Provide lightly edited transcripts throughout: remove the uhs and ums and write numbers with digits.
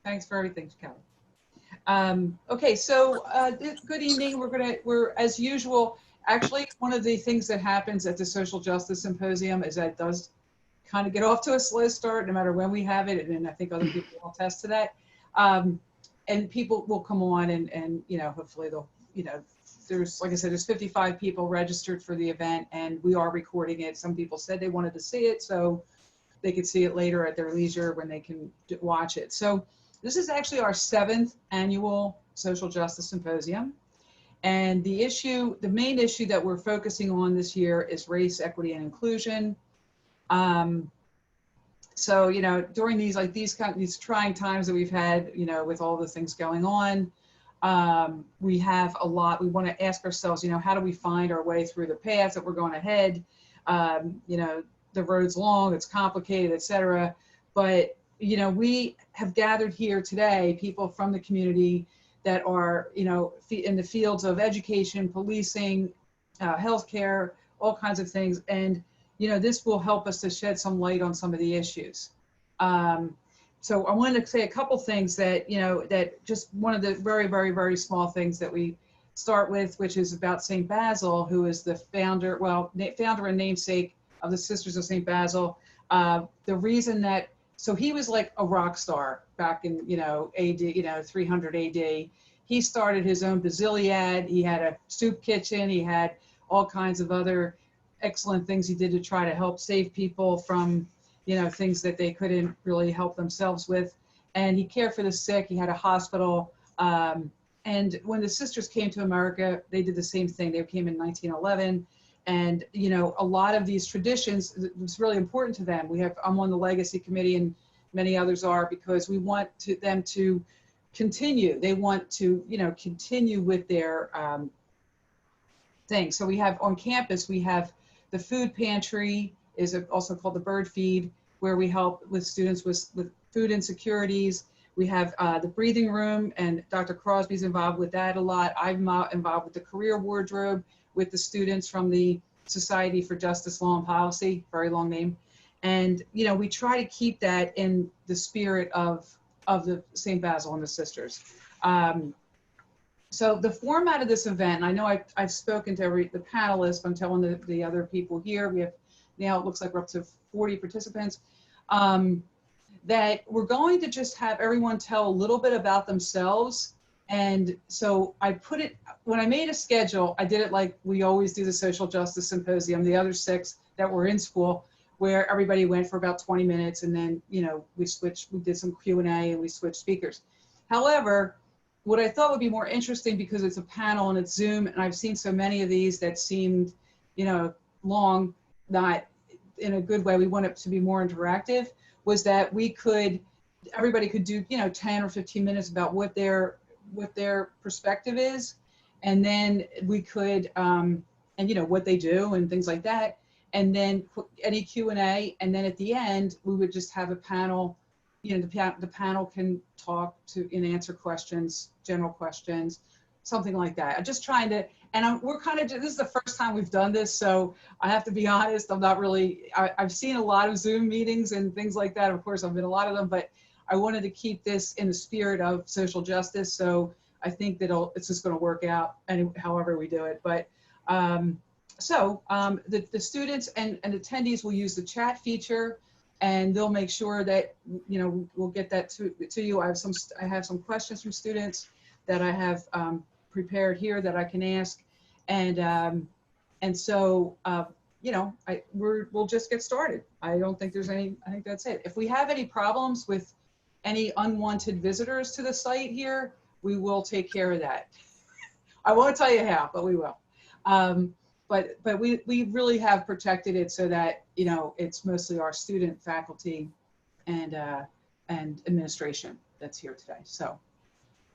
Thanks for everything, Kelly. Okay, so good evening. We're as usual. Actually, one of the things that happens at the Social Justice Symposium is that it does kind of get off to a slow start, no matter when we have it, and I think other people will attest to that. And people will come on, and hopefully they'll, there's, like I said, there's 55 people registered for the event, and we are recording it. Some people said they wanted to see it, so they could see it later at their leisure when they can watch it. So this is actually our 7th annual Social Justice Symposium. And the main issue that we're focusing on this year is race, equity, and inclusion. So, during these trying times that we've had, with all the things going on, we have a lot, we want to ask ourselves, how do we find our way through the paths that we're going ahead? The road's long, it's complicated, etc. But, we have gathered here today people from the community that are, in the fields of education, policing, healthcare, all kinds of things. And, this will help us to shed some light on some of the issues. So I wanted to say a couple things that, that just one of the very, very, very small things that we start with, which is about St. Basil, who is the founder and namesake of the Sisters of St. Basil. The reason that, so he was like a rock star back in, AD, 300 AD. He started his own Basiliad. He had a soup kitchen. He had all kinds of other excellent things he did to try to help save people from, things that they couldn't really help themselves with. And he cared for the sick. He had a hospital. And when the sisters came to America, they did the same thing. They came in 1911. And, a lot of these traditions, it was really important to them. I'm on the legacy committee, and many others are, because we want them to continue. They want to, continue with their thing. So we have on campus, we have the food pantry, is also called the Bird Feed, where we help with students with food insecurities. We have the breathing room, and Dr. Crosby's involved with that a lot. I'm involved with the career wardrobe with the students from the Society for Justice, Law, and Policy, very long name. And, we try to keep that in the spirit of the St. Basil and the Sisters. So the format of this event, and I know I've spoken to the panelists, I'm telling the other people here, we have now, it looks like we're up to 40 participants, that we're going to just have everyone tell a little bit about themselves. And so I when I made a schedule, I did it like we always do the Social Justice Symposium, the other 6 that were in school, where everybody went for about 20 minutes, and then, we did some Q&A, and we switched speakers. However, what I thought would be more interesting, because it's a panel and it's Zoom, and I've seen so many of these that seemed, long, not in a good way, we want it to be more interactive, was that everybody could do, 10 or 15 minutes about what their perspective is, and then we could, and what they do and things like that, and then any Q&A, and then at the end we would just have a panel. The panel can talk to and answer questions, general questions, something like that. I'm just trying to, and this is the first time we've done this, so I have to be honest, I'm not really, I've seen a lot of Zoom meetings and things like that. Of course, I've been a lot of them, but I wanted to keep this in the spirit of social justice. So I think that it's just going to work out however we do it. But the students and attendees will use the chat feature, and they'll make sure that, we'll get that to you. I have some questions from students that I have prepared here that I can ask. And so, we'll just get started. I don't think there's I think that's it. If we have any problems with any unwanted visitors to the site here, we will take care of that. I won't tell you how, but we will. But we really have protected it so that, it's mostly our student, faculty, and administration that's here today. So,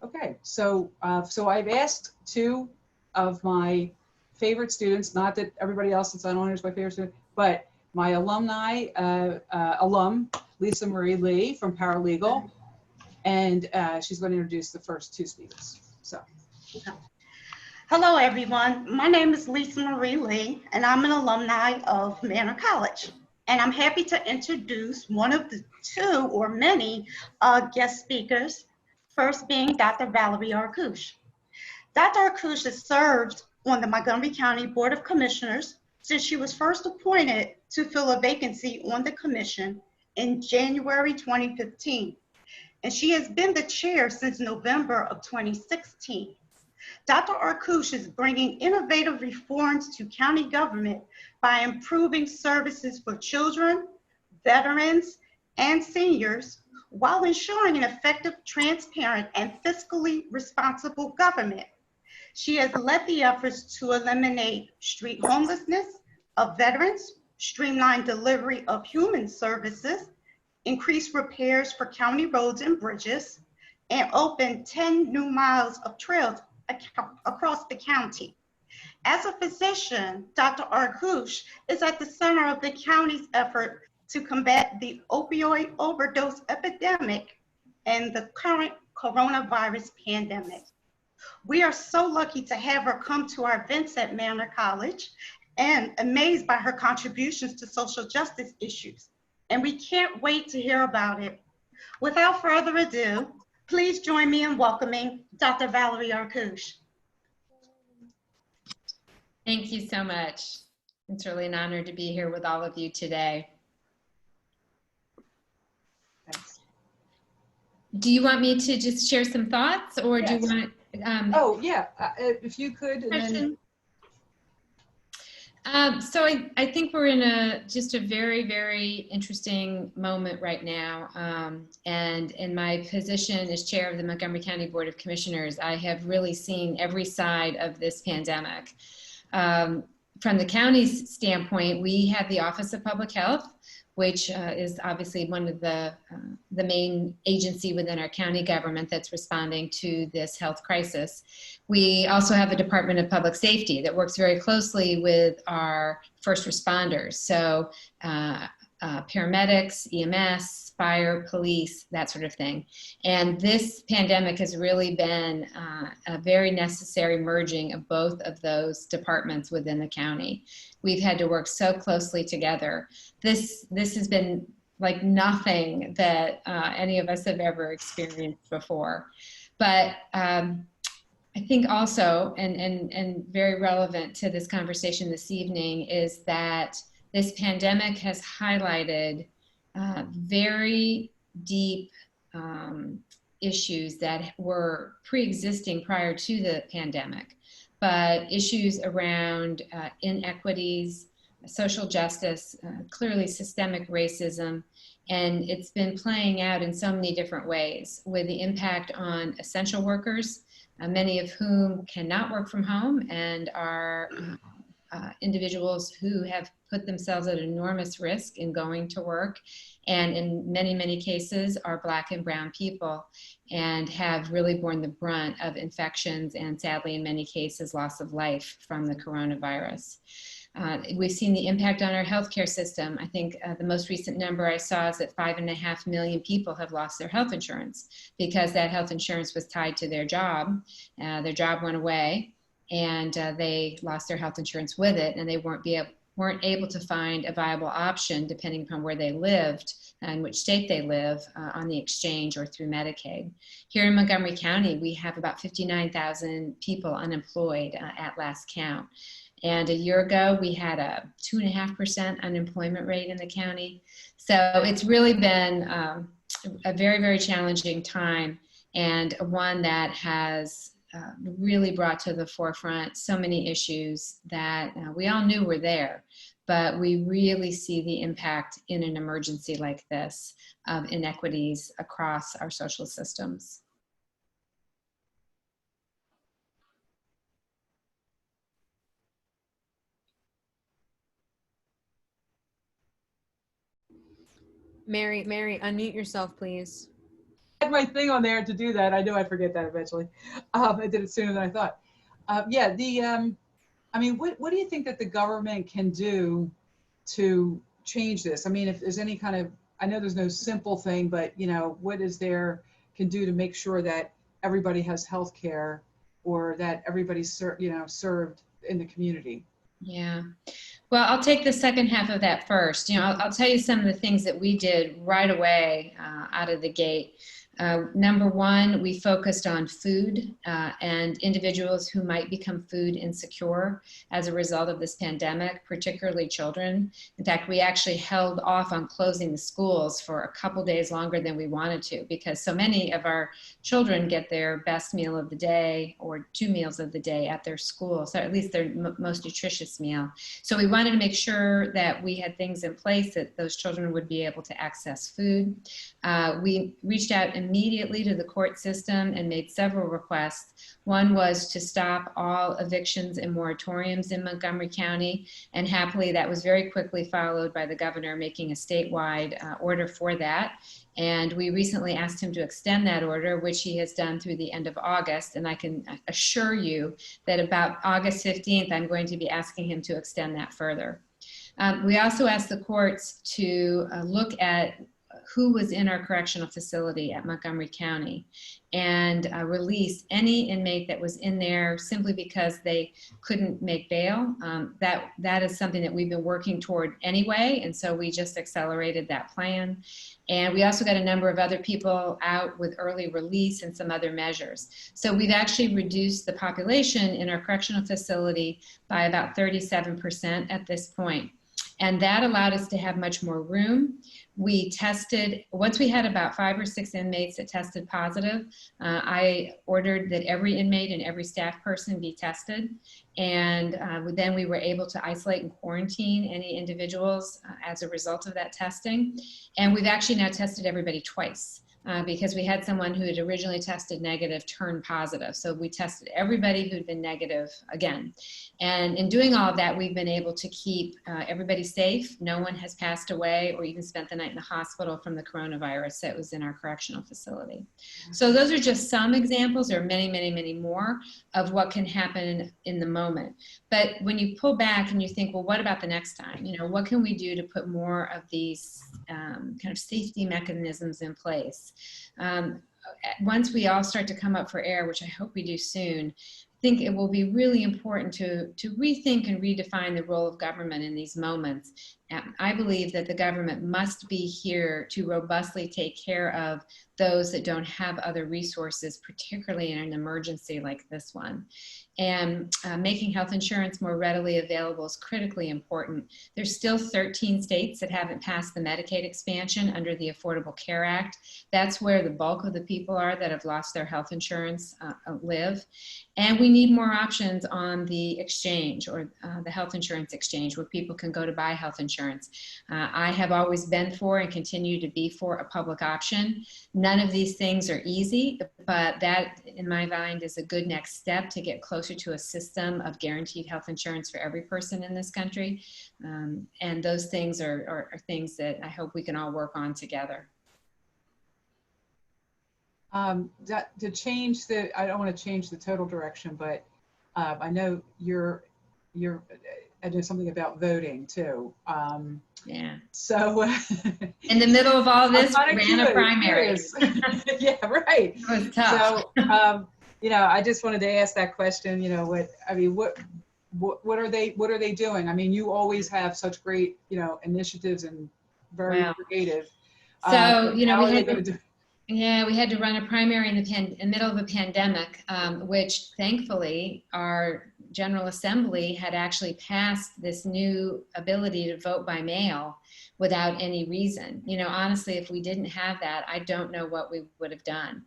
okay. So I've asked 2 of my favorite students, not that everybody else that's on honor is my favorite student, but my alumni, alum, Lisa Marie Lee from Paralegal, and she's going to introduce the first 2 speakers. So. Hello, everyone. My name is Lisa Marie Lee, and I'm an alumni of Manor College. And I'm happy to introduce one of the two or many guest speakers, first being Dr. Valerie Arkoosh. Dr. Arkoosh has served on the Montgomery County Board of Commissioners since she was first appointed to fill a vacancy on the commission in January 2015. And she has been the chair since November of 2016. Dr. Arkoosh is bringing innovative reforms to county government by improving services for children, veterans, and seniors, while ensuring an effective, transparent, and fiscally responsible government. She has led the efforts to eliminate street homelessness of veterans, streamline delivery of human services, increase repairs for county roads and bridges, and open 10 new miles of trails across the county. As a physician, Dr. Arkoosh is at the center of the county's effort to combat the opioid overdose epidemic and the current coronavirus pandemic. We are so lucky to have her come to our events at Manor College and amazed by her contributions to social justice issues. And we can't wait to hear about it. Without further ado, please join me in welcoming Dr. Valerie Arkoosh. Thank you so much. It's really an honor to be here with all of you today. Thanks. Do you want me to just share some thoughts, or Yes. do you want? Oh yeah, if you could. And then... So I think we're in just a very, very interesting moment right now. And in my position as chair of the Montgomery County Board of Commissioners, I have really seen every side of this pandemic. From the county's standpoint, we have the Office of Public Health, which is obviously one of the main agency within our county government that's responding to this health crisis. We also have a Department of Public Safety that works very closely with our first responders. So paramedics, EMS, fire, police, that sort of thing. And this pandemic has really been a very necessary merging of both of those departments within the county. We've had to work so closely together. This has been like nothing that any of us have ever experienced before. But I think also, and very relevant to this conversation this evening, is that this pandemic has highlighted very deep issues that were pre-existing prior to the pandemic, but issues around inequities, social justice, clearly systemic racism, and it's been playing out in so many different ways with the impact on essential workers, many of whom cannot work from home and are individuals who have put themselves at enormous risk in going to work, and in many, many cases are Black and brown people and have really borne the brunt of infections and, sadly, in many cases, loss of life from the coronavirus. We've seen the impact on our healthcare system. I think the most recent number I saw is that 5.5 million people have lost their health insurance because that health insurance was tied to their job. Their job went away, and they lost their health insurance with it, and they weren't able to find a viable option depending upon where they lived and which state they live on the exchange or through Medicaid. Here in Montgomery County, we have about 59,000 people unemployed at last count. And a year ago, we had a 2.5% unemployment rate in the county. So it's really been a very, very challenging time, and one that has really brought to the forefront so many issues that we all knew were there, but we really see the impact in an emergency like this of inequities across our social systems. Mary, unmute yourself, please. I had my thing on there to do that. I knew I'd forget that eventually. I did it sooner than I thought. I mean, what do you think that the government can do to change this? I mean, if there's any kind of, I know there's no simple thing, but you know, what is there can do to make sure that everybody has health care or that everybody's served in the community? Yeah. Well, I'll take the second half of that first. I'll tell you some of the things that we did right away out of the gate. Number one, we focused on food and individuals who might become food insecure as a result of this pandemic, particularly children. In fact, we actually held off on closing the schools for a couple days longer than we wanted to, because so many of our children get their best meal of the day or 2 meals of the day at their school, so at least their most nutritious meal. So we wanted to make sure that we had things in place that those children would be able to access food. We reached out immediately to the court system and made several requests. One was to stop all evictions and moratoriums in Montgomery County, and happily that was very quickly followed by the governor making a statewide order for that. And we recently asked him to extend that order, which he has done through the end of August. And I can assure you that about August 15th, I'm going to be asking him to extend that further. We also asked the courts to look at who was in our correctional facility at Montgomery County and release any inmate that was in there simply because they couldn't make bail. That is something that we've been working toward anyway, and so we just accelerated that plan. And we also got a number of other people out with early release and some other measures. So we've actually reduced the population in our correctional facility by about 37% at this point. And that allowed us to have much more room. We tested, once we had about 5 or 6 inmates that tested positive, I ordered that every inmate and every staff person be tested. And then we were able to isolate and quarantine any individuals as a result of that testing. And we've actually now tested everybody twice. Because we had someone who had originally tested negative turn positive. So we tested everybody who'd been negative again. And in doing all of that, we've been able to keep everybody safe. No one has passed away or even spent the night in the hospital from the coronavirus that was in our correctional facility. So those are just some examples. There are many, many, many more of what can happen in the moment. But when you pull back and you think, well, what about the next time? What can we do to put more of these kind of safety mechanisms in place? Once we all start to come up for air, which I hope we do soon, I think it will be really important to rethink and redefine the role of government in these moments. I believe that the government must be here to robustly take care of those that don't have other resources, particularly in an emergency like this one. And making health insurance more readily available is critically important. There's still 13 states that haven't passed the Medicaid expansion under the Affordable Care Act. That's where the bulk of the people are that have lost their health insurance live. And we need more options on the exchange or the health insurance exchange where people can go to buy health insurance. I have always been for and continue to be for a public option. None of these things are easy, but that, in my mind, is a good next step to get closer to a system of guaranteed health insurance for every person in this country. And those things are things that I hope we can all work on together. To change I don't want to change the total direction, but I know I know something about voting too. Yeah. So in the middle of all this, we ran a primary. Yeah, right. It was tough. So I just wanted to ask that question. What are they doing? I mean, you always have such great initiatives and very creative. So we had to run a primary in the middle of a pandemic, which thankfully our General Assembly had actually passed this new ability to vote by mail without any reason. Honestly, if we didn't have that, I don't know what we would have done.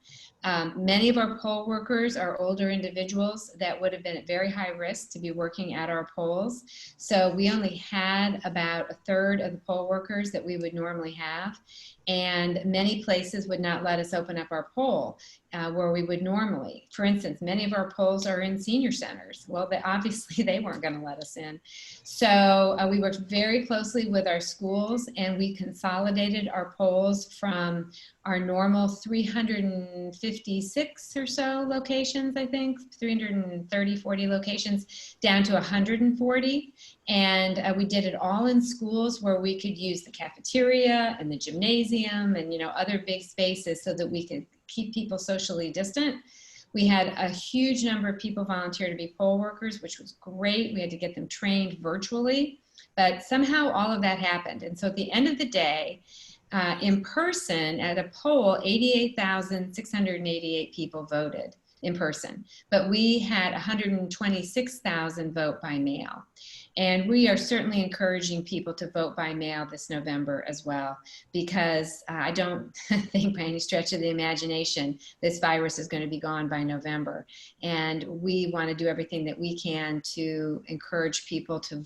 Many of our poll workers are older individuals that would have been at very high risk to be working at our polls. So we only had about 1/3 of the poll workers that we would normally have. And many places would not let us open up our poll where we would normally. For instance, many of our polls are in senior centers. Well, obviously they weren't going to let us in. So we worked very closely with our schools, and we consolidated our polls from our normal 356 or so locations, I think, 330, 40 locations, down to 140. And we did it all in schools where we could use the cafeteria and the gymnasium and, other big spaces so that we could keep people socially distant. We had a huge number of people volunteer to be poll workers, which was great. We had to get them trained virtually, but somehow all of that happened. And so at the end of the day, in person at a poll, 88,688 people voted in person, but we had 126,000 vote by mail. And we are certainly encouraging people to vote by mail this November as well, because I don't think by any stretch of the imagination this virus is going to be gone by November. And we want to do everything that we can to encourage people to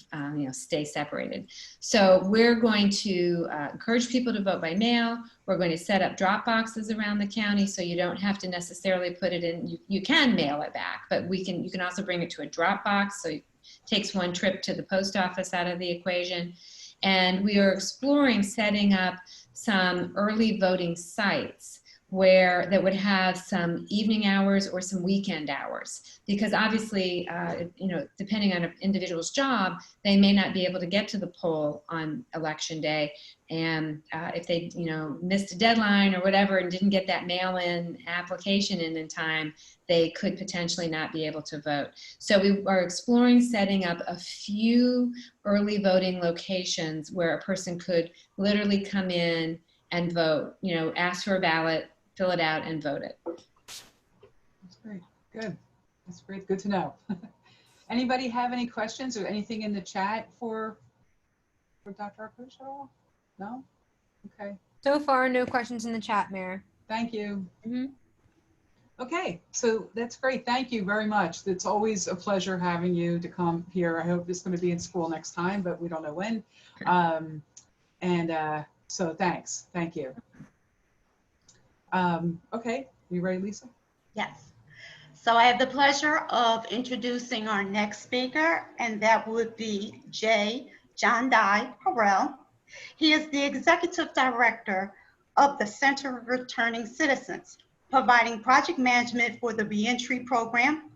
stay separated. So we're going to encourage people to vote by mail. We're going to set up drop boxes around the county so you don't have to necessarily put it in. You can mail it back, but you can also bring it to a drop box, so it takes one trip to the post office out of the equation. And we are exploring setting up some early voting sites that would have some evening hours or some weekend hours, because obviously, depending on an individual's job, they may not be able to get to the poll on election day. And if they, missed a deadline or whatever and didn't get that mail-in application in time, they could potentially not be able to vote. So we are exploring setting up a few early voting locations where a person could literally come in and vote, ask for a ballot, fill it out, and vote it. That's great. Good. That's great. Good to know. Anybody have any questions or anything in the chat for Dr. Arkoosh at all? No? Okay. So far, no questions in the chat, Mayor. Thank you. Mm-hmm. Okay, so that's great. Thank you very much. It's always a pleasure having you to come here. I hope it's going to be in school next time, but we don't know when. So thanks. Thank you. Okay, you ready, Lisa? Yes. So I have the pleasure of introducing our next speaker, and that would be John Dye Harrell. He is the Executive Director of the Center of Returning Citizens, providing project management for the reentry program,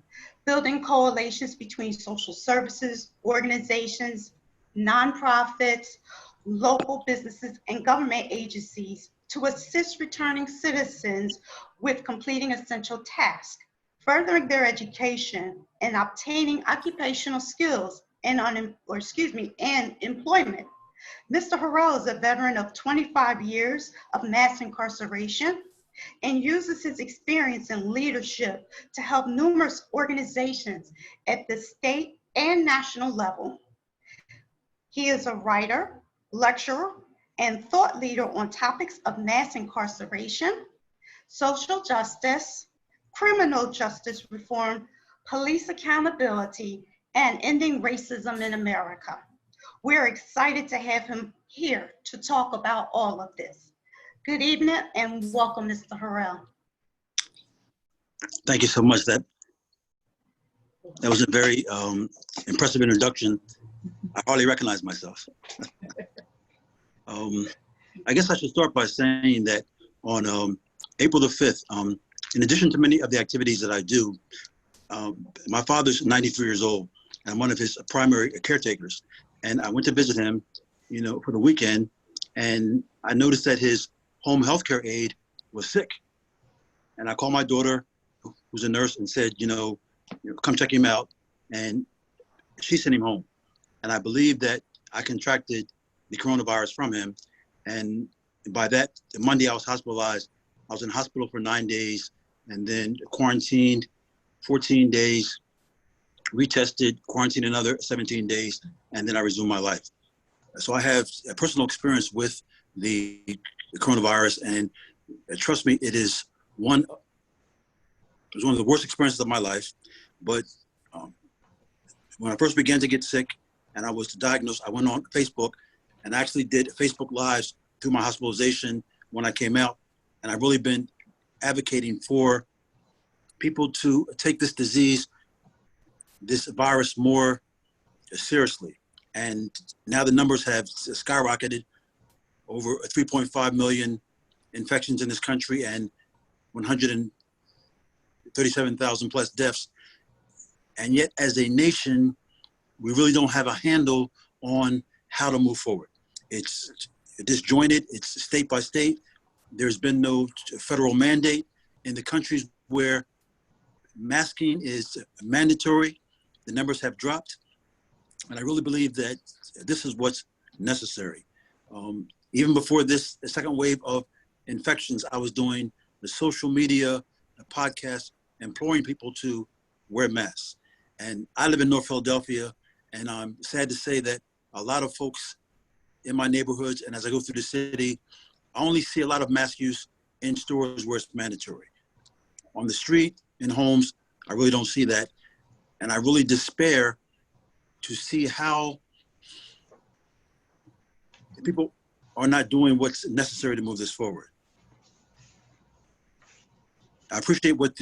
building coalitions between social services, organizations, nonprofits, local businesses, and government agencies to assist returning citizens with completing essential tasks, furthering their education, and obtaining occupational skills and employment. Mr. Harrell is a veteran of 25 years of mass incarceration and uses his experience in leadership to help numerous organizations at the state and national level. He is a writer, lecturer, and thought leader on topics of mass incarceration, social justice, criminal justice reform, police accountability, and ending racism in America. We're excited to have him here to talk about all of this. Good evening and welcome, Mr. Harrell. Thank you so much. That was a very impressive introduction. I hardly recognize myself. I guess I should start by saying that on April the 5th, in addition to many of the activities that I do, my father's 93 years old, and I'm one of his primary caretakers. And I went to visit him, for the weekend, and I noticed that his home healthcare aide was sick. And I called my daughter, who's a nurse, and said, come check him out. And she sent him home. And I believe that I contracted the coronavirus from him. And by that Monday, I was hospitalized. I was in hospital for 9 days and then quarantined 14 days, retested, quarantined another 17 days, and then I resumed my life. So I have a personal experience with the coronavirus, and trust me, it was one of the worst experiences of my life. But when I first began to get sick and I was diagnosed, I went on Facebook and actually did Facebook Lives through my hospitalization when I came out. And I've really been advocating for people to take this disease, this virus, more seriously. And now the numbers have skyrocketed, over 3.5 million infections in this country and 137,000 plus deaths. And yet as a nation, we really don't have a handle on how to move forward. It's disjointed, it's state by state. There's been no federal mandate in the countries where masking is mandatory. The numbers have dropped. And I really believe that this is what's necessary. Even before this second wave of infections, I was doing the social media, the podcast, imploring people to wear masks. And I live in North Philadelphia, and I'm sad to say that a lot of folks in my neighborhoods, and as I go through the city, I only see a lot of mask use in stores where it's mandatory. On the street, in homes, I really don't see that. And I really despair to see how people are not doing what's necessary to move this forward. I appreciate what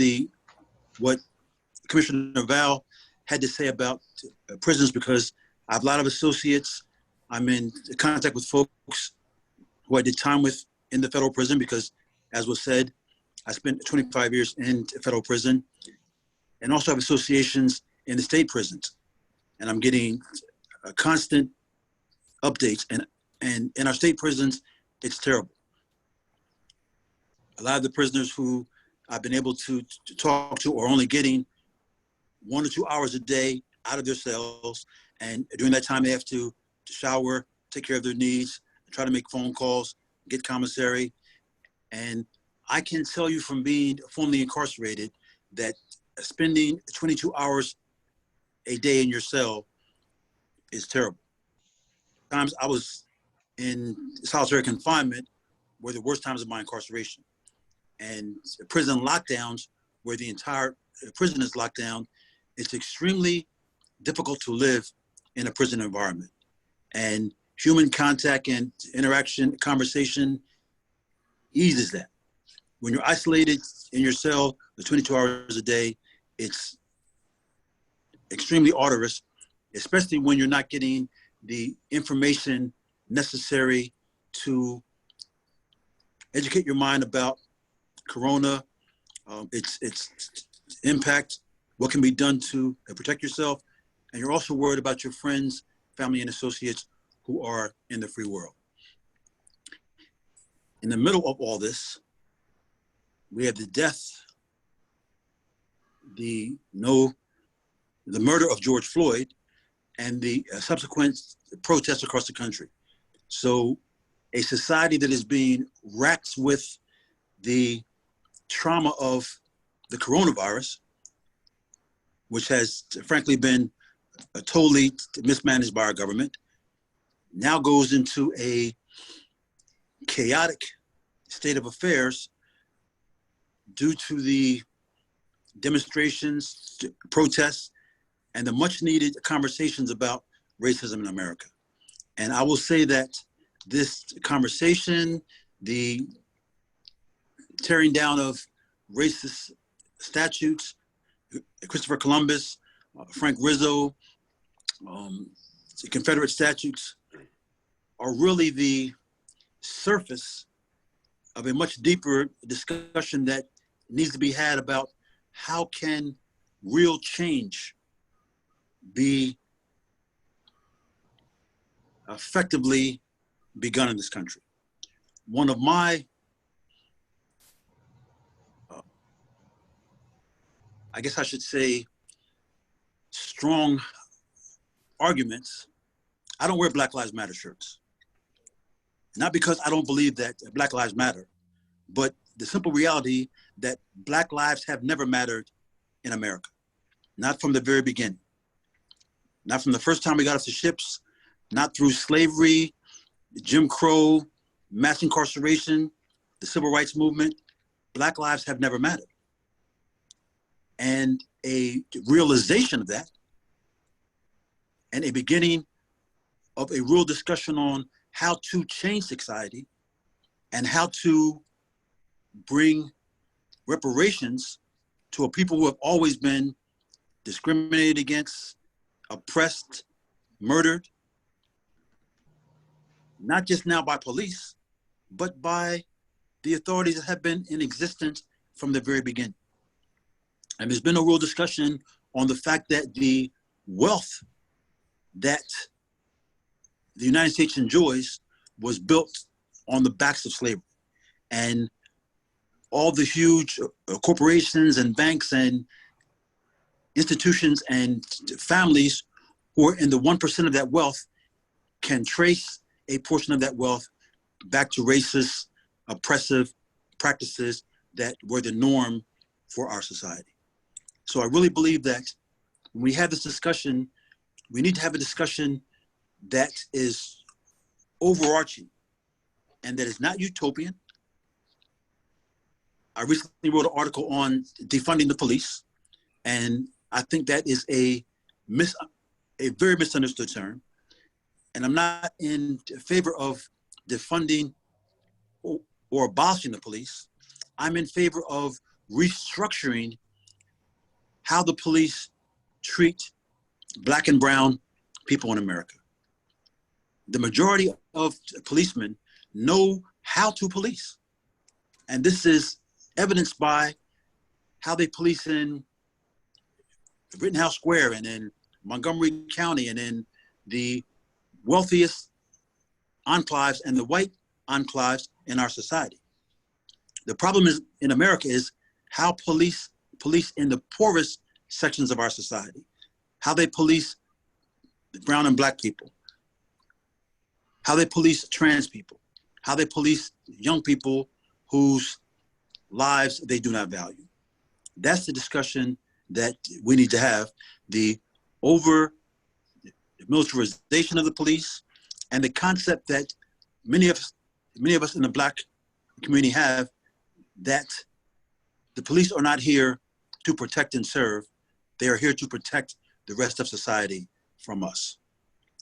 Commissioner Val had to say about prisons, because I have a lot of associates. I'm in contact with folks who I did time with in the federal prison because, as was said, I spent 25 years in federal prison, and also have associations in the state prisons. And I'm getting constant updates. And in our state prisons, it's terrible. A lot of the prisoners who I've been able to talk to are only getting 1 or 2 hours a day out of their cells. And during that time, they have to shower, take care of their needs, try to make phone calls, get commissary. And I can tell you from being formerly incarcerated that spending 22 hours a day in your cell is terrible. Times I was in solitary confinement were the worst times of my incarceration. And prison lockdowns, where the entire prison is locked down, it's extremely difficult to live in a prison environment. And human contact and interaction, conversation eases that. When you're isolated in your cell for 22 hours a day, it's extremely arduous, especially when you're not getting the information necessary to educate your mind about Corona, its impact, what can be done to protect yourself. And you're also worried about your friends, family, and associates who are in the free world. In the middle of all this, we have the death, the murder of George Floyd, and the subsequent protests across the country. So a society that is being racked with the trauma of the coronavirus, which has frankly been totally mismanaged by our government, now goes into a chaotic state of affairs due to the demonstrations, protests, and the much needed conversations about racism in America. And I will say that this conversation, the tearing down of racist statutes, Christopher Columbus, Frank Rizzo, Confederate statutes, are really the surface of a much deeper discussion that needs to be had about how can real change be effectively begun in this country. One of my, I guess I should say, strong arguments, I don't wear Black Lives Matter shirts. Not because I don't believe that Black Lives Matter, but the simple reality that Black lives have never mattered in America. Not from the very beginning. Not from the first time we got off the ships, not through slavery, Jim Crow, mass incarceration, the civil rights movement. Black lives have never mattered. And a realization of that, and a beginning of a real discussion on how to change society and how to bring reparations to a people who have always been discriminated against, oppressed, murdered, not just now by police, but by the authorities that have been in existence from the very beginning. And there's been a real discussion on the fact that the wealth that the United States enjoys was built on the backs of slavery. And all the huge corporations and banks and institutions and families who are in the 1% of that wealth can trace a portion of that wealth back to racist, oppressive practices that were the norm for our society. So I really believe that when we have this discussion, we need to have a discussion that is overarching and that is not utopian. I recently wrote an article on defunding the police, and I think that is a very misunderstood term. And I'm not in favor of defunding or abolishing the police. I'm in favor of restructuring how the police treat Black and brown people in America. The majority of policemen know how to police. And this is evidenced by how they police in Rittenhouse Square and in Montgomery County and in the wealthiest enclaves and the white enclaves in our society. The problem is in America is how police in the poorest sections of our society, how they police brown and Black people, how they police trans people, how they police young people whose lives they do not value. That's the discussion that we need to have. The over-militarization of the police and the concept that many of us in the Black community have, that the police are not here to protect and serve. They are here to protect the rest of society from us.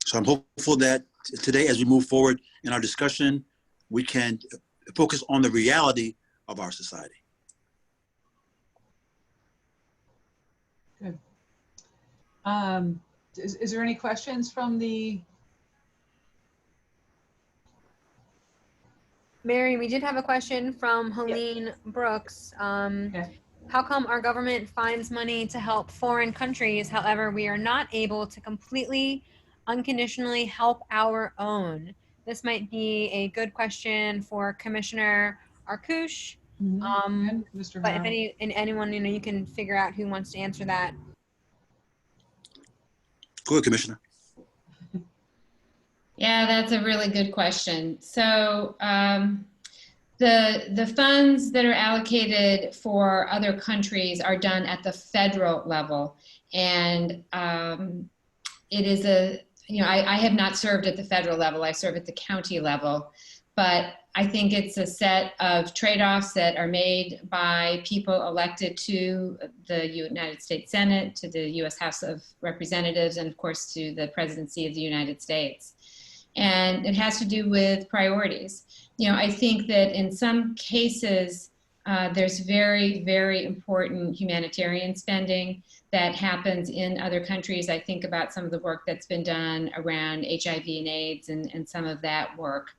So I'm hopeful that today, as we move forward in our discussion, we can focus on the reality of our society. Good. Is there any questions from the? Mary, we did have a question from Helene Brooks. How come our government finds money to help foreign countries, however, we are not able to completely, unconditionally help our own? This might be a good question for Commissioner Arkoosh. And Mr. But if Harrell. anyone, you can figure out who wants to answer that. Go ahead, Commissioner. Yeah, that's a really good question. So the funds that are allocated for other countries are done at the federal level. And it is I have not served at the federal level. I serve at the county level. But I think it's a set of trade-offs that are made by people elected to the United States Senate, to the U.S. House of Representatives, and of course to the presidency of the United States. And it has to do with priorities. I think that in some cases, there's very, very important humanitarian spending that happens in other countries. I think about some of the work that's been done around HIV and AIDS and some of that work.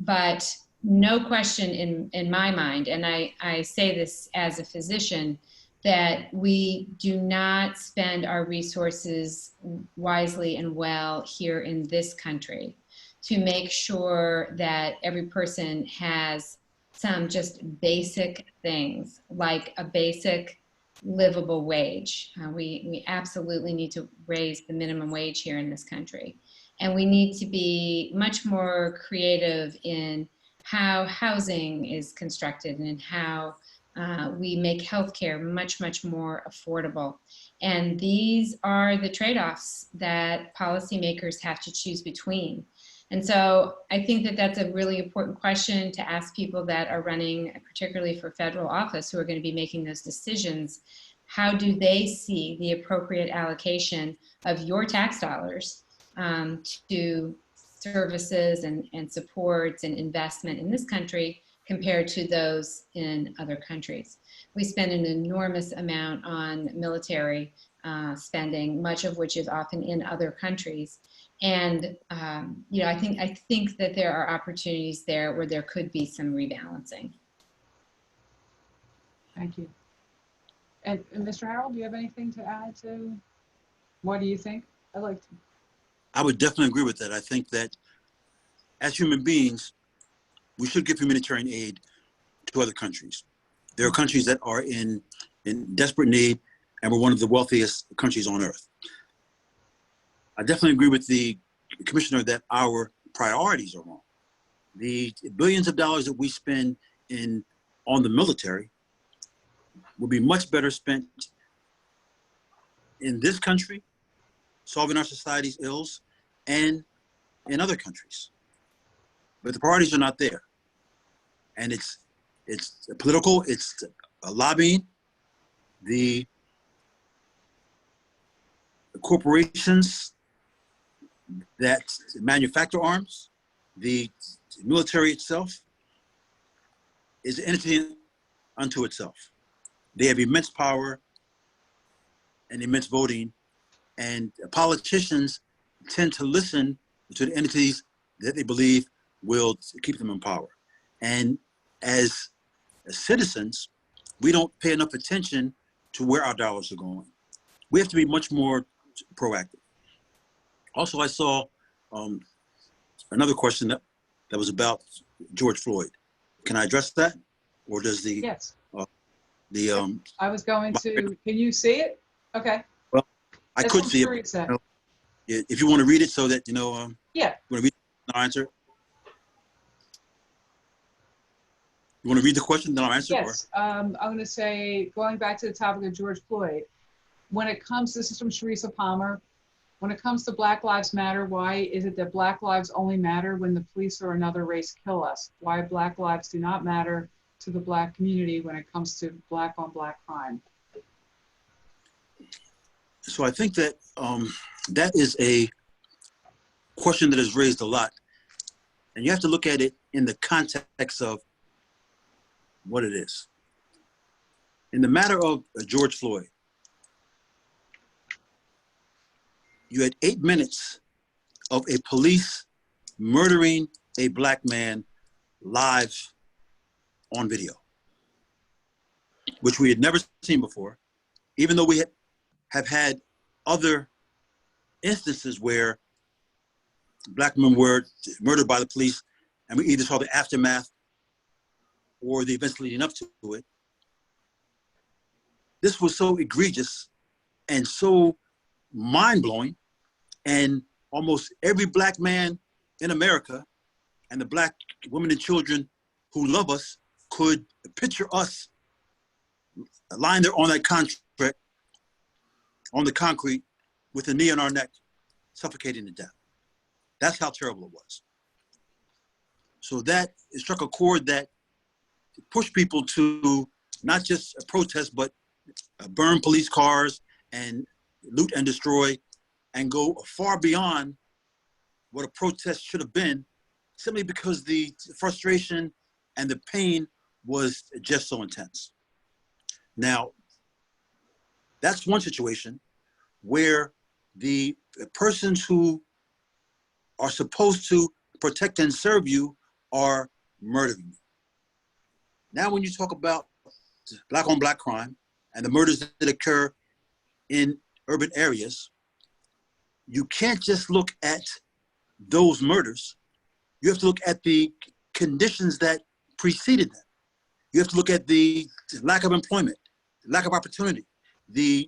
But no question in my mind, and I say this as a physician, that we do not spend our resources wisely and well here in this country to make sure that every person has some just basic things like a basic livable wage. We absolutely need to raise the minimum wage here in this country. And we need to be much more creative in how housing is constructed and in how we make healthcare much, much more affordable. And these are the trade-offs that policymakers have to choose between. And so I think that that's a really important question to ask people that are running, particularly for federal office, who are going to be making those decisions. How do they see the appropriate allocation of your tax dollars to services and supports and investment in this country compared to those in other countries? We spend an enormous amount on military spending, much of which is often in other countries. And I think that there are opportunities there where there could be some rebalancing. Thank you. And Mr. Harrell, do you have anything to add to what do you think? I would definitely agree with that. I think that as human beings, we should give humanitarian aid to other countries. There are countries that are in desperate need. and we're one of the wealthiest countries on earth. I definitely agree with the commissioner that our priorities are wrong. The billions of dollars that we spend on the military would be much better spent in this country, solving our society's ills, and in other countries. But the priorities are not there. And it's political, it's lobbying. The corporations that manufacture arms, the military itself is an entity unto itself. They have immense power and immense voting, and politicians tend to listen to the entities that they believe will keep them in power. And as citizens, we don't pay enough attention to where our dollars are going. We have to be much more proactive. Also, I saw another question that was about George Floyd. Can I address that? Or does the... Yes. I was going to, can you see it? Okay. Well, I could see it. If you want to read it so that, yeah. You want to read it, I'll answer it? You want to read the question, then I'll answer it? Yes. I'm going to say, going back to the topic of George Floyd, when it comes to, this is from Sharisa Palmer, when it comes to Black Lives Matter, why is it that Black lives only matter when the police or another race kill us? Why Black lives do not matter to the Black community when it comes to Black on Black crime? So I think that that is a question that is raised a lot. And you have to look at it in the context of what it is. In the matter of George Floyd, you had 8 minutes of a police murdering a Black man live on video, which we had never seen before, even though we have had other instances where Black men were murdered by the police, and we either saw the aftermath or the events leading up to it. This was so egregious and so mind-blowing, and almost every Black man in America and the Black women and children who love us could picture us lying there on that concrete with a knee on our neck, suffocating to death. That's how terrible it was. So that struck a chord that pushed people to not just protest, but burn police cars and loot and destroy, and go far beyond what a protest should have been, simply because the frustration and the pain was just so intense. Now, that's one situation where the persons who are supposed to protect and serve you are murdering you. Now, when you talk about Black on Black crime and the murders that occur in urban areas, you can't just look at those murders. You have to look at the conditions that preceded them. You have to look at the lack of employment, lack of opportunity, the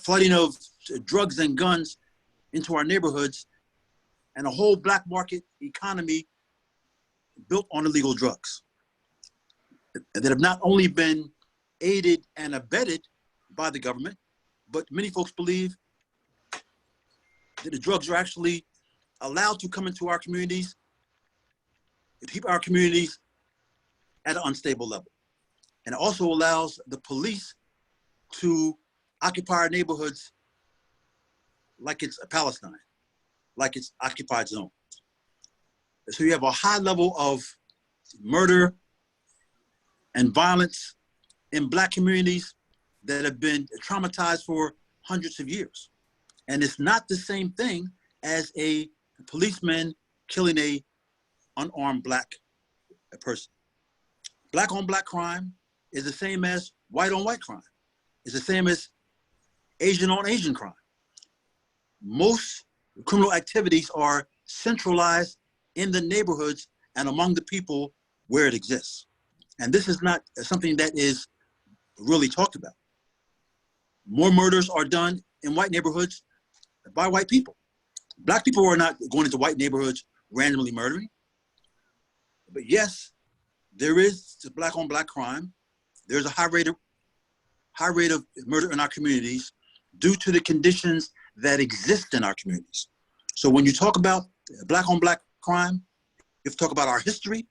flooding of drugs and guns into our neighborhoods, and a whole black market economy built on illegal drugs that have not only been aided and abetted by the government, but many folks believe that the drugs are actually allowed to come into our communities to keep our communities at an unstable level. And it also allows the police to occupy our neighborhoods like it's Palestine, like it's occupied zone. So you have a high level of murder and violence in Black communities that have been traumatized for hundreds of years. And it's not the same thing as a policeman killing a unarmed Black person. Black on Black crime is the same as white on white crime. It's the same as Asian on Asian crime. Most criminal activities are centralized in the neighborhoods and among the people where it exists. And this is not something that is really talked about. more murders are done in white neighborhoods by white people. Black people are not going into white neighborhoods randomly murdering. But yes, there is black on black crime. There's a high rate of murder in our communities due to the conditions that exist in our communities. So when you talk about black on black crime, you have to talk about our history,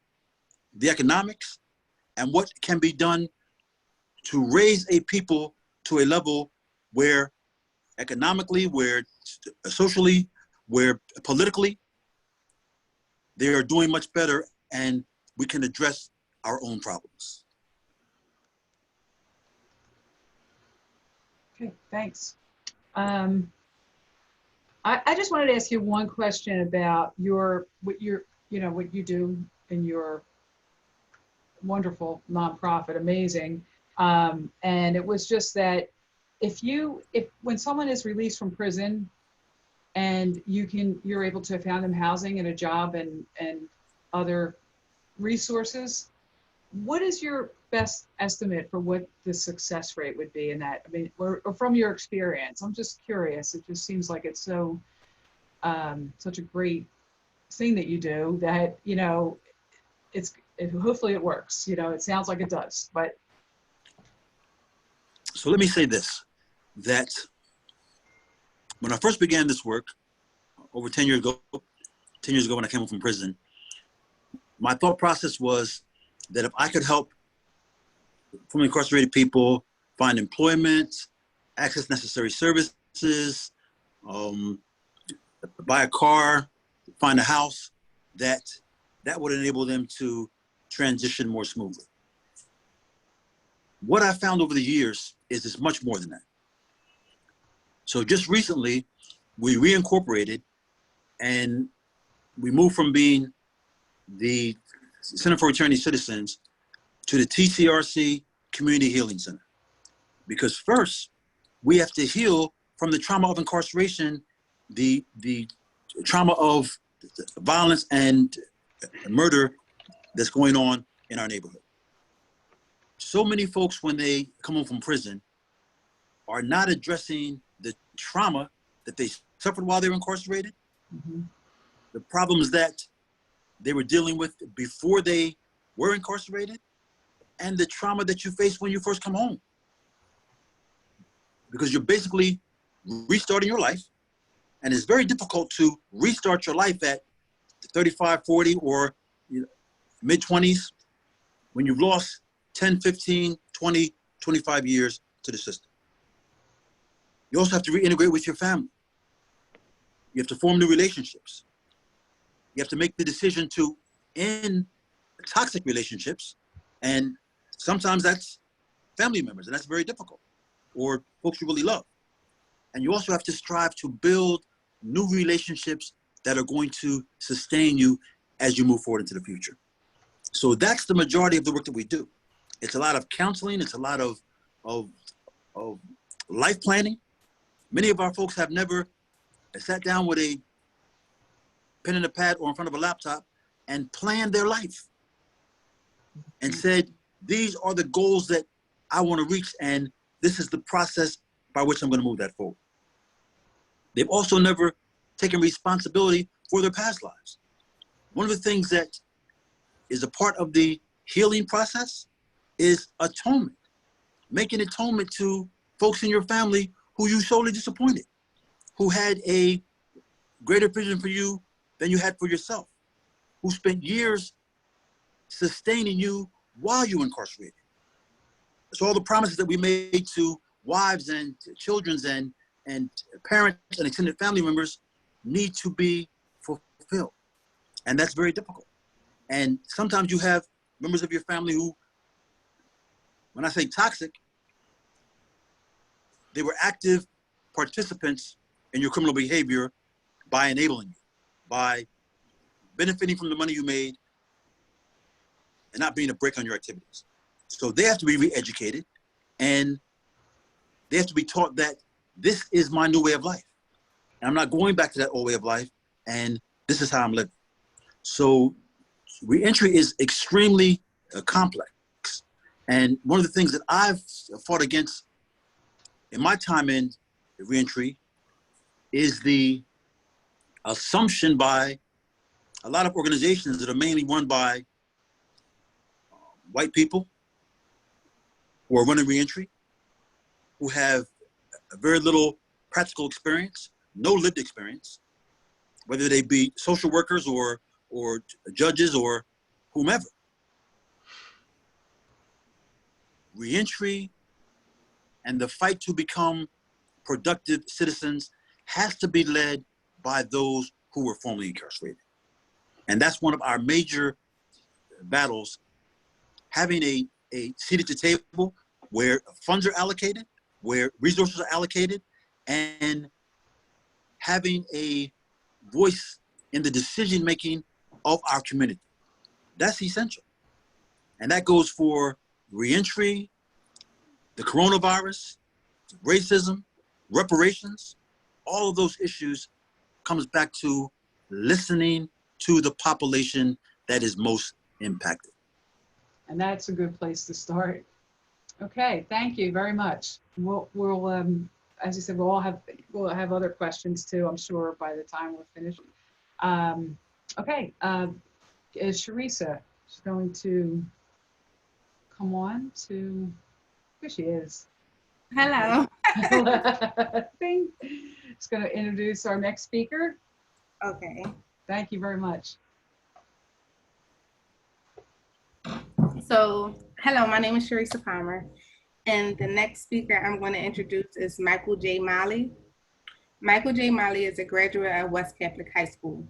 the economics, and what can be done to raise a people to a level where economically, where socially, where politically, they are doing much better and we can address our own problems. Okay, thanks. I just wanted to ask you one question about what you do in your wonderful nonprofit, amazing. And it was just that when someone is released from prison and you're able to find them housing and a job and other resources, what is your best estimate for what the success rate would be in that? I mean, or from your experience, I'm just curious. It just seems like it's so such a great thing that you do that, hopefully it works. It sounds like it does, but. So let me say this, that when I first began this work over 10 years ago when I came home from prison, my thought process was that if I could help formerly incarcerated people find employment, access necessary services, buy a car, find a house, that would enable them to transition more smoothly. What I found over the years is it's much more than that. So just recently, we reincorporated and we moved from being the Center for Returning Citizens to the TCRC Community Healing Center. Because first, we have to heal from the trauma of incarceration, the trauma of violence and murder that's going on in our neighborhood. So many folks, when they come home from prison, are not addressing the trauma that they suffered while they were incarcerated, the problems that they were dealing with before they were incarcerated, and the trauma that you face when you first come home. Because you're basically restarting your life, and it's very difficult to restart your life at 35, 40, or mid-20s when you've lost 10, 15, 20, 25 years to the system. You also have to reintegrate with your family. You have to form new relationships. You have to make the decision to end toxic relationships, and sometimes that's family members, and that's very difficult, or folks you really love. And you also have to strive to build new relationships that are going to sustain you as you move forward into the future. So that's the majority of the work that we do. It's a lot of counseling. It's a lot of life planning. Many of our folks have never sat down with a pen and a pad or in front of a laptop and planned their life and said, these are the goals that I want to reach, and this is the process by which I'm going to move that forward. They've also never taken responsibility for their past lives. One of the things that is a part of the healing process is atonement, making atonement to folks in your family who you sorely disappointed, who had a greater vision for you than you had for yourself, who spent years sustaining you while you were incarcerated. So all the promises that we made to wives and children and parents and extended family members need to be fulfilled. And that's very difficult. And sometimes you have members of your family who, when I say toxic, they were active participants in your criminal behavior by enabling you, by benefiting from the money you made and not being a brake on your activities. So they have to be re-educated, and they have to be taught that this is my new way of life. And I'm not going back to that old way of life, and this is how I'm living. So reentry is extremely complex. And one of the things that I've fought against in my time in reentry is the assumption by a lot of organizations that are mainly run by white people who are running reentry, who have very little practical experience, no lived experience, whether they be social workers or judges or whomever. Reentry and the fight to become productive citizens has to be led by those who were formerly incarcerated. And that's one of our major battles, having a seat at the table where funds are allocated, where resources are allocated, and having a voice in the decision-making of our community. That's essential. And that goes for reentry, the coronavirus, racism, reparations. All of those issues comes back to listening to the population that is most impacted. And that's a good place to start. Okay, thank you very much. We'll as you said, we'll have other questions too, I'm sure, by the time we're finished. Okay, is Charissa, she's going to come on to, here she is. Hello. Bing. Just going to introduce our next speaker. Okay. Thank you very much. So, hello, my name is Charissa Palmer, and the next speaker I'm going to introduce is Michael J. Malloy. Michael J. Malloy is a graduate at West Catholic High School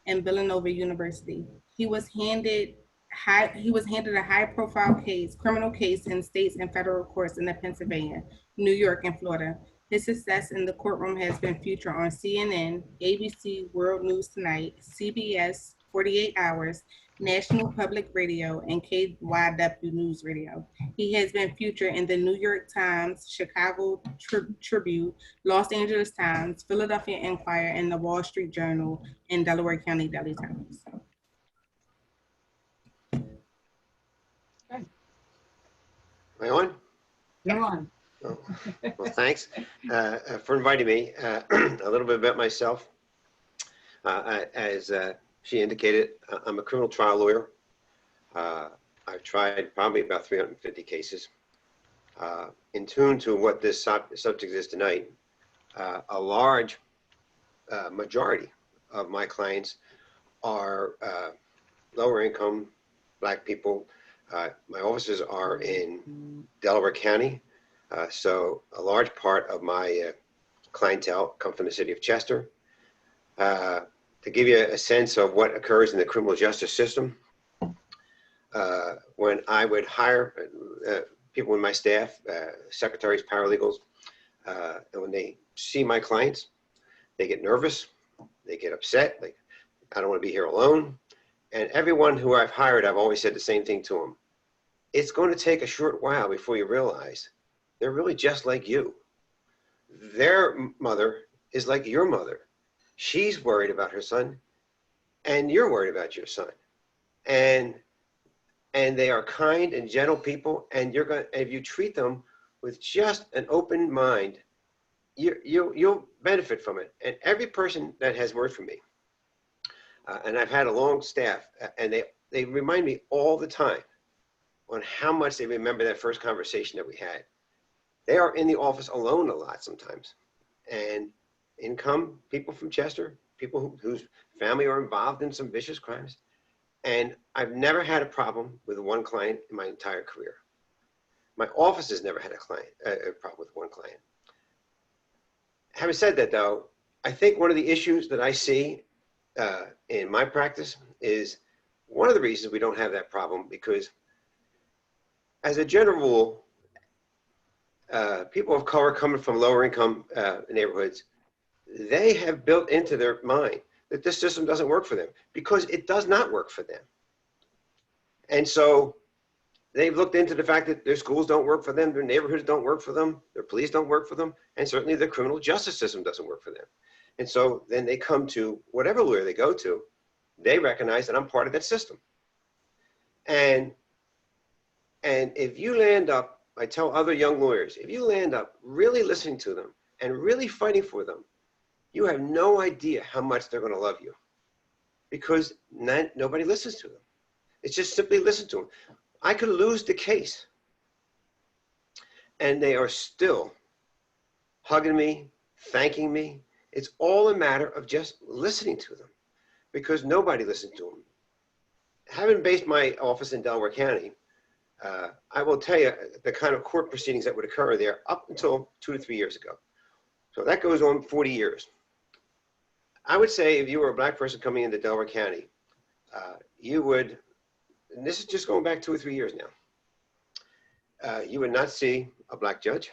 and Villanova University. He was handed a high-profile criminal case in states and federal courts in Pennsylvania, New York, and Florida. His success in the courtroom has been featured on CNN, ABC World News Tonight, CBS 48 Hours, National Public Radio, and KYW News Radio. He has been featured in the New York Times, Chicago Tribune, Los Angeles Times, Philadelphia Inquirer, and the Wall Street Journal, and Delaware County Daily Times. Okay. Am I on? You're on. Oh, well, thanks for inviting me. A little bit about myself. As she indicated, I'm a criminal trial lawyer. I've tried probably about 350 cases. In tune to what this subject is tonight, a large majority of my clients are lower income Black people. My offices are in Delaware County. So a large part of my clientele come from the city of Chester. To give you a sense of what occurs in the criminal justice system, when I would hire people in my staff, secretaries, paralegals, and when they see my clients, they get nervous, they get upset, like, I don't want to be here alone. And everyone who I've hired, I've always said the same thing to them. It's going to take a short while before you realize they're really just like you. Their mother is like your mother. She's worried about her son, and you're worried about your son. And they are kind and gentle people, and if you treat them with just an open mind, you'll benefit from it. And every person that has worked for me, and I've had a long staff, and they remind me all the time on how much they remember that first conversation that we had. They are in the office alone a lot sometimes. And in come people from Chester, people whose family are involved in some vicious crimes. And I've never had a problem with one client in my entire career. My office has never had a problem with one client. Having said that though, I think one of the issues that I see in my practice is one of the reasons we don't have that problem, because as a general rule, people of color coming from lower income neighborhoods, they have built into their mind that this system doesn't work for them, because it does not work for them. And so they've looked into the fact that their schools don't work for them, their neighborhoods don't work for them, their police don't work for them, and certainly the criminal justice system doesn't work for them. And so then they come to whatever lawyer they go to, they recognize that I'm part of that system. And if you land up I tell other young lawyers, if you land up really listening to them and really fighting for them, you have no idea how much they're going to love you, because nobody listens to them. It's just simply listen to them. I could lose the case, and they are still hugging me, thanking me. It's all a matter of just listening to them, because nobody listens to them. Having based my office in Delaware County, I will tell you the kind of court proceedings that would occur there up until 2 to 3 years ago. So that goes on 40 years. I would say if you were a black person coming into Delaware County, you would, and this is just going back 2 or 3 years now, you would not see a black judge.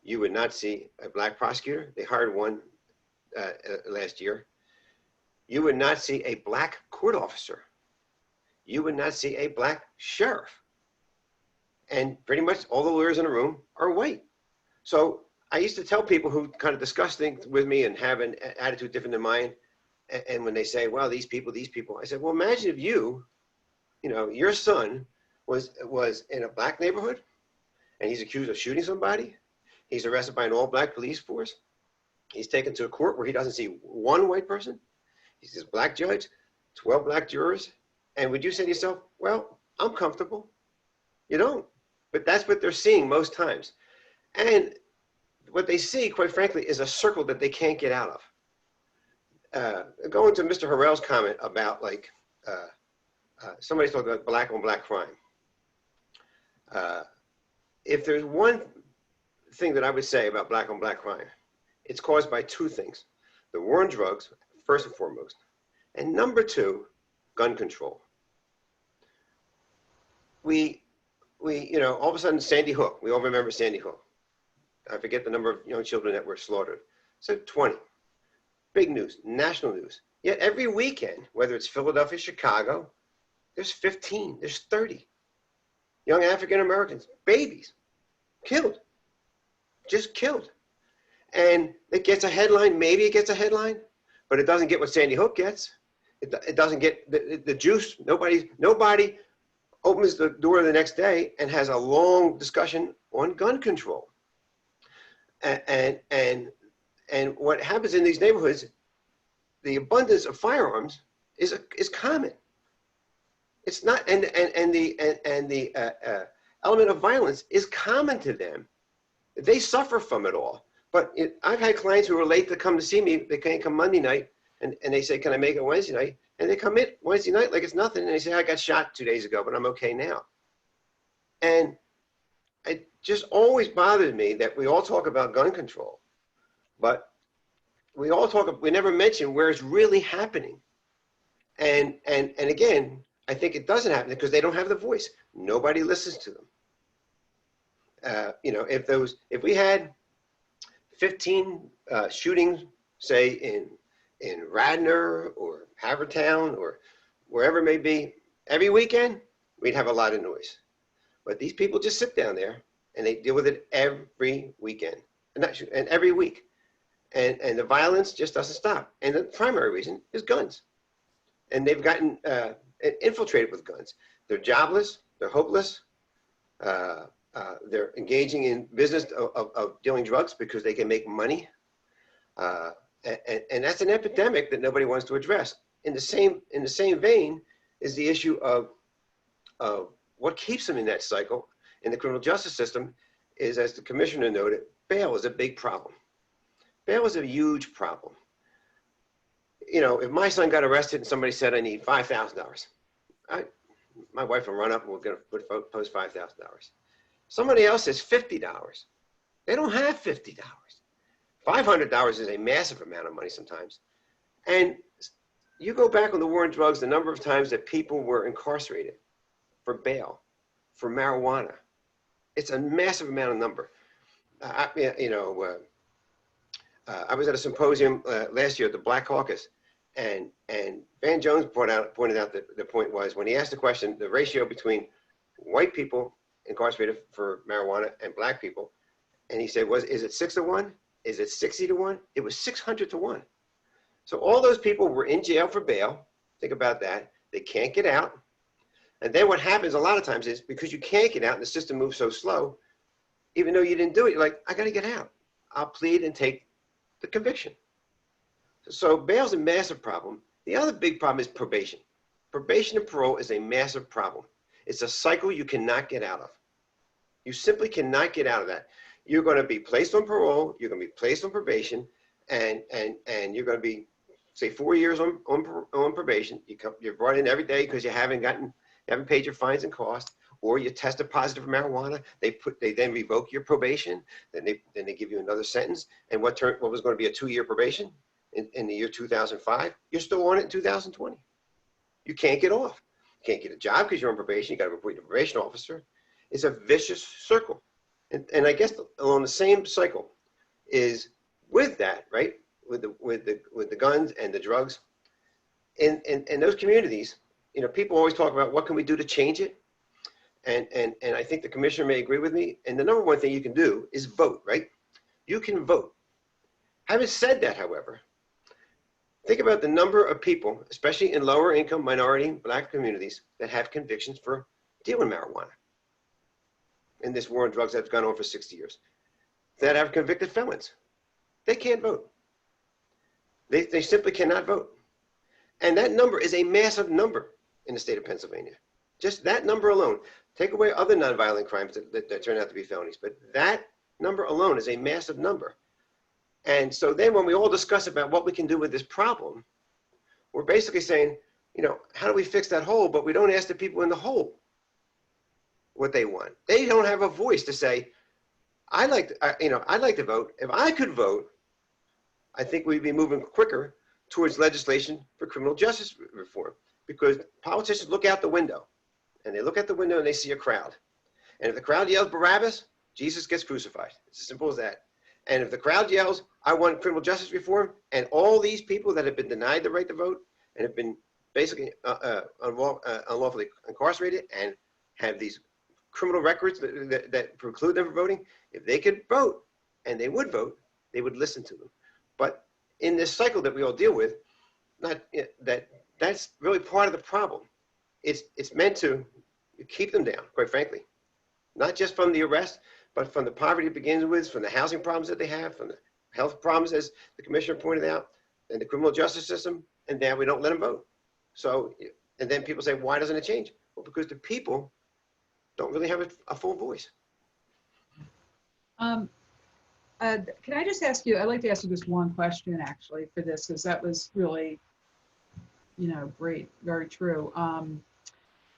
You would not see a black prosecutor. They hired one last year. You would not see a black court officer. You would not see a black sheriff. And pretty much all the lawyers in the room are white. So I used to tell people who kind of discuss things with me and have an attitude different than mine, and when they say, well, these people, I said, well, imagine if you know, your son was in a black neighborhood and he's accused of shooting somebody. He's arrested by an all-black police force. He's taken to a court where he doesn't see one white person. He sees a black judge, 12 black jurors. And would you say to yourself, well, I'm comfortable? You don't. But that's what they're seeing most times. And what they see, quite frankly, is a circle that they can't get out of. Going to Mr. Harrell's comment about, like, somebody's talking about black on black crime. If there's one thing that I would say about black on black crime, it's caused by two things. The war on drugs, first and foremost. And number two, gun control. We, you know, all of a sudden Sandy Hook, we all remember Sandy Hook. I forget the number of young children that were slaughtered. So 20, big news, national news. Yet every weekend, whether it's Philadelphia, Chicago, there's 15, there's 30 young African-Americans, babies, killed, just killed. And it gets a headline, maybe it gets a headline, but it doesn't get what Sandy Hook gets. It doesn't get the juice. Nobody opens the door the next day and has a long discussion on gun control. And what happens in these neighborhoods, the abundance of firearms is common. It's not, and the element of violence is common to them. They suffer from it all. But I've had clients who are late to come to see me. They can't come Monday night, and they say, can I make it Wednesday night? And they come in Wednesday night like it's nothing, and they say, I got shot 2 days ago, but I'm okay now. And it just always bothered me that we all talk about gun control, but we never mention where it's really happening. And again, I think it doesn't happen because they don't have the voice. Nobody listens to them. You know, if we had 15 shootings, say in Radnor or Havertown or wherever it may be, every weekend, we'd have a lot of noise. But these people just sit down there and they deal with it every weekend and every week. And the violence just doesn't stop. And the primary reason is guns. And they've gotten infiltrated with guns. They're jobless, they're hopeless, they're engaging in business of dealing drugs because they can make money. And that's an epidemic that nobody wants to address. In the same vein is the issue of what keeps them in that cycle in the criminal justice system is, as the commissioner noted, bail is a big problem. Bail is a huge problem. You know, if my son got arrested and somebody said, I need $5,000, my wife will run up and we're going to post $5,000. Somebody else says $50. They don't have $50. $500 is a massive amount of money sometimes. And you go back on the war on drugs, the number of times that people were incarcerated for bail, for marijuana. It's a massive amount of number. I was at a symposium last year at the Black Caucus, and Van Jones pointed out that the point was, when he asked the question, the ratio between white people incarcerated for marijuana and black people, and he said, is it 6 to 1? Is it 60 to 1? It was 600 to 1. So all those people were in jail for bail. Think about that. They can't get out. And then what happens a lot of times is because you can't get out and the system moves so slow, even though you didn't do it, you're like, I got to get out. I'll plead and take the conviction. So bail's a massive problem. The other big problem is probation. Probation and parole is a massive problem. It's a cycle you cannot get out of. You simply cannot get out of that. You're going to be placed on parole, you're going to be placed on probation, and you're going to be, say, 4 years on probation. You're brought in every day because you haven't paid your fines and costs, or you tested positive for marijuana. They then revoke your probation. Then they give you another sentence. And what was going to be a 2-year probation in the year 2005, you're still on it in 2020. You can't get off. You can't get a job because you're on probation. You got to report to the probation officer. It's a vicious circle. And I guess along the same cycle is with that, right? With the guns and the drugs. In those communities, you know, people always talk about what can we do to change it. And I think the commissioner may agree with me. And the number one thing you can do is vote, right? You can vote. Having said that, however, think about the number of people, especially in lower income, minority, Black communities, that have convictions for dealing marijuana in this war on drugs that's gone on for 60 years, that have convicted felons. They can't vote. They simply cannot vote. And that number is a massive number in the state of Pennsylvania. Just that number alone. Take away other nonviolent crimes that turn out to be felonies, but that number alone is a massive number. And so then when we all discuss about what we can do with this problem, we're basically saying, you know, how do we fix that hole? But we don't ask the people in the hole what they want. They don't have a voice to say, I'd like to vote. If I could vote, I think we'd be moving quicker towards legislation for criminal justice reform, because politicians look out the window and they look out the window and they see a crowd. And if the crowd yells Barabbas, Jesus gets crucified. It's as simple as that. And if the crowd yells, I want criminal justice reform, and all these people that have been denied the right to vote and have been basically unlawfully incarcerated and have these criminal records that preclude them from voting, if they could vote, and they would vote, they would listen to them. But in this cycle that we all deal with, that's really part of the problem. It's meant to keep them down, quite frankly, not just from the arrest, but from the poverty it begins with, from the housing problems that they have, from the health problems, as the commissioner pointed out, and the criminal justice system, and then we don't let them vote. So, and then people say, why doesn't it change? Well, because the people don't really have a full voice. Can I just ask you, I'd like to ask you just one question actually for this, because that was really, you know, great, very true.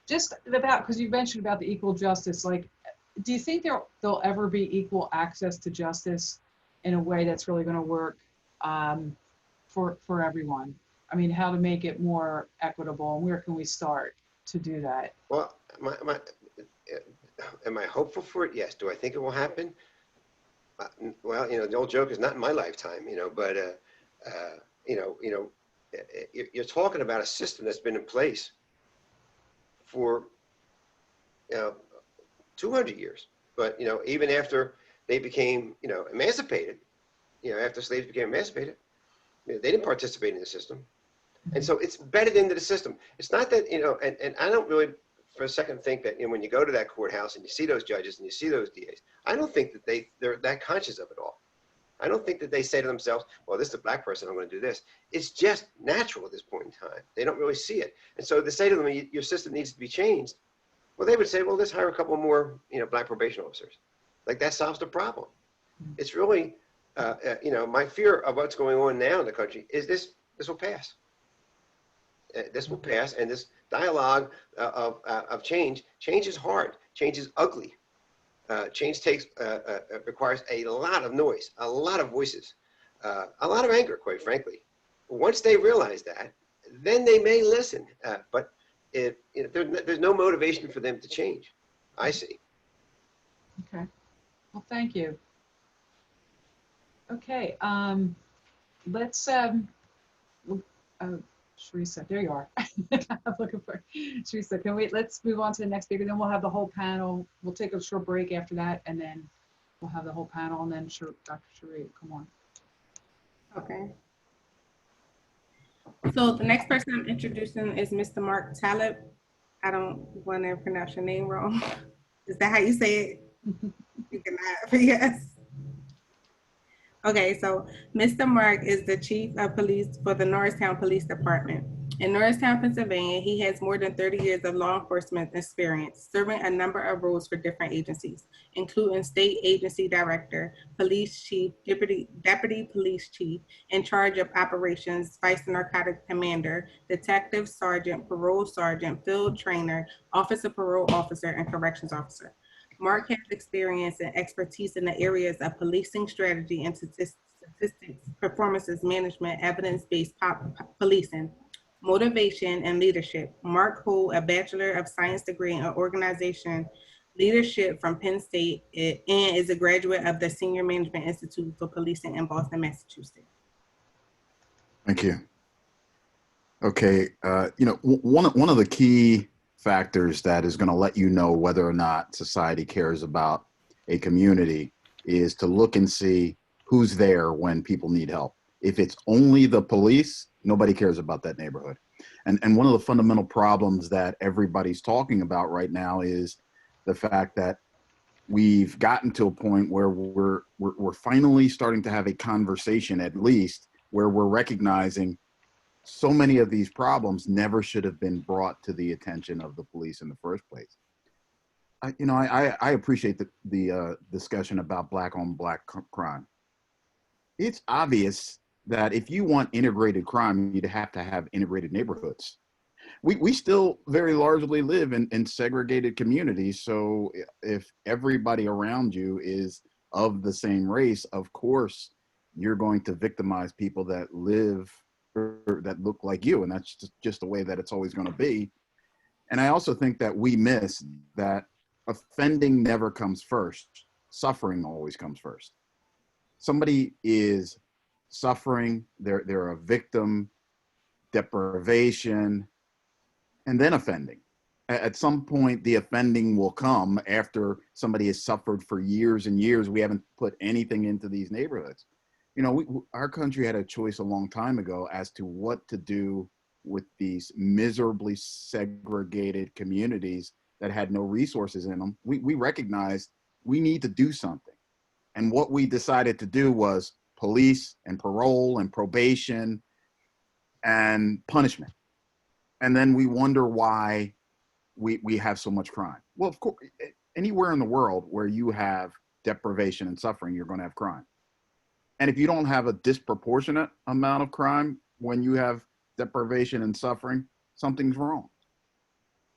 Just about, because you mentioned about the equal justice, like, do you think there'll ever be equal access to justice in a way that's really going to work for everyone? I mean, how to make it more equitable, and where can we start to do that? Well, am I hopeful for it? Yes. Do I think it will happen? Well, you know, the old joke is not in my lifetime, you know, but you're talking about a system that's been in place for 200 years. But, you know, even after they became, you know, emancipated, you know, after slaves became emancipated, you know, they didn't participate in the system. And so it's embedded into the system. It's not that, you know, and I don't really for a second think that, you know, when you go to that courthouse and you see those judges and you see those DAs, I don't think that they're that conscious of it all. I don't think that they say to themselves, well, this is a Black person, I'm going to do this. It's just natural at this point in time. They don't really see it. And so they say to them, your system needs to be changed. Well, they would say, well, let's hire a couple more, you know, Black probation officers. Like, that solves the problem. It's really, you know, my fear of what's going on now in the country is this will pass. This will pass, and this dialogue of change is hard. Change is ugly. Change requires a lot of noise, a lot of voices, a lot of anger, quite frankly. Once they realize that, then they may listen. But there's no motivation for them to change, I see. Okay. Well, thank you. Okay. Let's. Teresa, there you are. I'm looking for Teresa. Let's move on to the next speaker. Then we'll have the whole panel. We'll take a short break after that, and then we'll have the whole panel, and then Dr. Cherie, come on. Okay. So the next person I'm introducing is Mr. Mark Talbot. I don't want to pronounce your name wrong. Is that how you say it? You can laugh, yes. Okay, so Mr. Mark is the chief of police for the Norristown Police Department. In Norristown, Pennsylvania, he has more than 30 years of law enforcement experience, serving a number of roles for different agencies, including state agency director, police chief, deputy police chief, in charge of operations, vice narcotic commander, detective sergeant, parole sergeant, field trainer, office of parole officer, and corrections officer. Mark has experience and expertise in the areas of policing strategy and statistics, performances management, evidence-based policing, motivation, and leadership. Mark holds a Bachelor of Science degree in organization leadership from Penn State and is a graduate of the Senior Management Institute for Policing in Boston, Massachusetts. Thank you. Okay, one of the key factors that is going to let you know whether or not society cares about a community is to look and see who's there when people need help. If it's only the police, nobody cares about that neighborhood. And one of the fundamental problems that everybody's talking about right now is the fact that we've gotten to a point where we're finally starting to have a conversation, at least, where we're recognizing so many of these problems never should have been brought to the attention of the police in the first place. I appreciate the discussion about black on black crime. It's obvious that if you want integrated crime, you'd have to have integrated neighborhoods. We still very largely live in segregated communities. So if everybody around you is of the same race, of course, you're going to victimize people that live or that look like you. And that's just the way that it's always going to be. And I also think that we miss that offending never comes first. Suffering always comes first. Somebody is suffering, they're a victim, deprivation, and then offending. At some point, the offending will come after somebody has suffered for years and years. We haven't put anything into these neighborhoods. Our country had a choice a long time ago as to what to do with these miserably segregated communities that had no resources in them. We recognized we need to do something. And what we decided to do was police and parole and probation and punishment. And then we wonder why we have so much crime. Well, of course, anywhere in the world where you have deprivation and suffering, you're going to have crime. And if you don't have a disproportionate amount of crime when you have deprivation and suffering, something's wrong.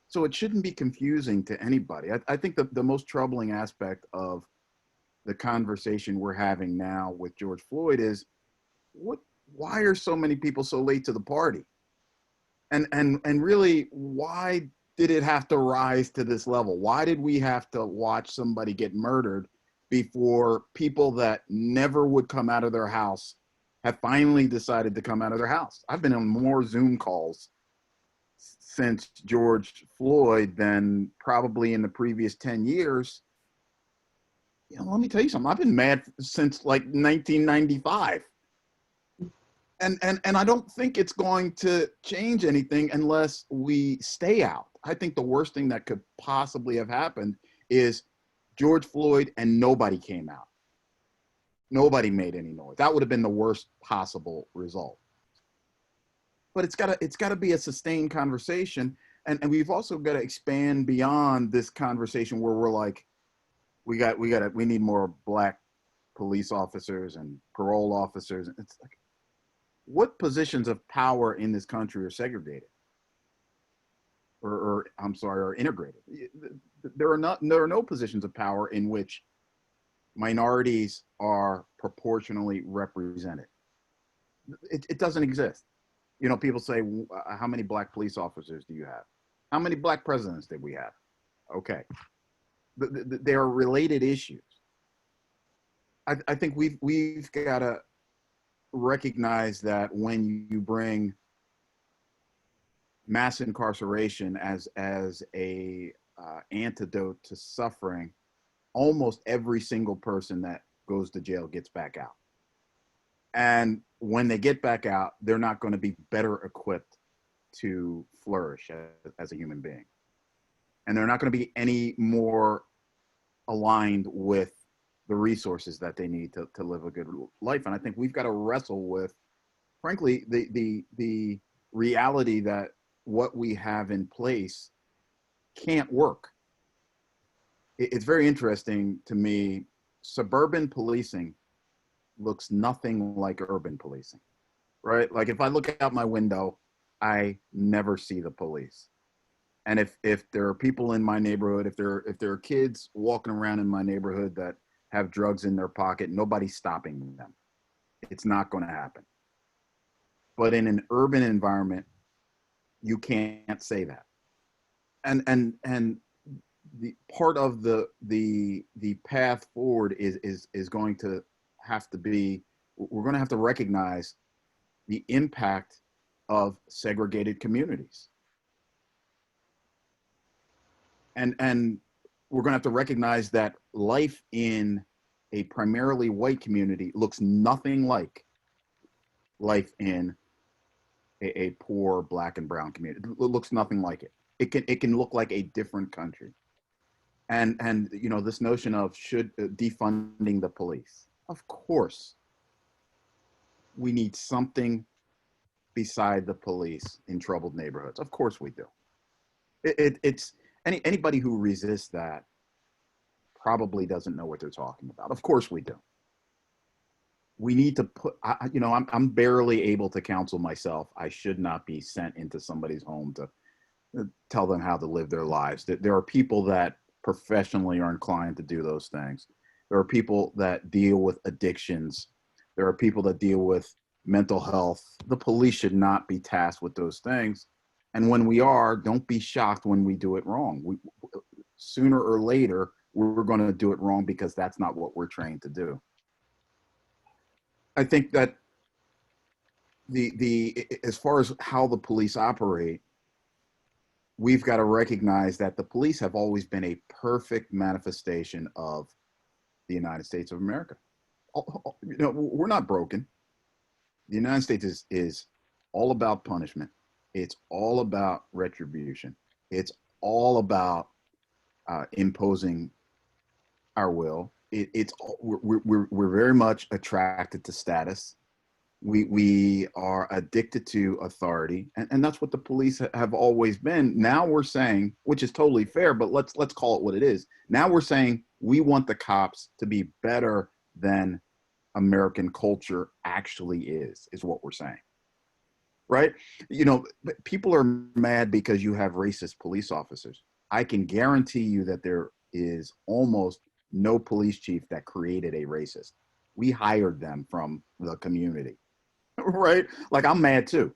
So it shouldn't be confusing to anybody. I think the most troubling aspect of the conversation we're having now with George Floyd is why are so many people so late to the party? And really, why did it have to rise to this level? Why did we have to watch somebody get murdered before people that never would come out of their house have finally decided to come out of their house? I've been on more Zoom calls since George Floyd than probably in the previous 10 years. Let me tell you something. I've been mad since like 1995. And I don't think it's going to change anything unless we stay out. I think the worst thing that could possibly have happened is George Floyd and nobody came out. Nobody made any noise. That would have been the worst possible result. But it's got to be a sustained conversation. And we've also got to expand beyond this conversation where we're like, we need more black police officers and parole officers. It's like, what positions of power in this country are segregated? Or integrated? There are no positions of power in which minorities are proportionally represented. It doesn't exist. People say, how many black police officers do you have? How many black presidents did we have? Okay. They are related issues. I think we've got to recognize that when you bring mass incarceration as a antidote to suffering, almost every single person that goes to jail gets back out. And when they get back out, they're not going to be better equipped to flourish as a human being. and they're not going to be any more aligned with the resources that they need to live a good life. And I think we've got to wrestle with, frankly, the reality that what we have in place can't work. It's very interesting to me. Suburban policing looks nothing like urban policing, right? Like if I look out my window, I never see the police. And if there are people in my neighborhood, if there are kids walking around in my neighborhood that have drugs in their pocket, nobody's stopping them. It's not going to happen. But in an urban environment, you can't say that. And the part of the path forward is going to have to be, we're going to have to recognize the impact of segregated communities. And we're going to have to recognize that life in a primarily white community looks nothing like life in a poor Black and brown community. It looks nothing like it. It can look like a different country. And you know, this notion of should defunding the police. Of course, we need something beside the police in troubled neighborhoods. Of course we do. It's anybody who resists that probably doesn't know what they're talking about. Of course we do. We need to put, you know, I'm barely able to counsel myself. I should not be sent into somebody's home to tell them how to live their lives. There are people that professionally are inclined to do those things. There are people that deal with addictions. There are people that deal with mental health. The police should not be tasked with those things. And when we are, don't be shocked when we do it wrong. Sooner or later, we're going to do it wrong because that's not what we're trained to do. I think that as far as how the police operate, we've got to recognize that the police have always been a perfect manifestation of the United States of America. You know, we're not broken. The United States is all about punishment. It's all about retribution. It's all about imposing our will. We're very much attracted to status. We are addicted to authority, and that's what the police have always been. Now we're saying, which is totally fair, but let's call it what it is. Now we're saying we want the cops to be better than American culture actually is what we're saying. Right? You know, people are mad because you have racist police officers. I can guarantee you that there is almost no police chief that created a racist. We hired them from the community, right? Like, I'm mad too.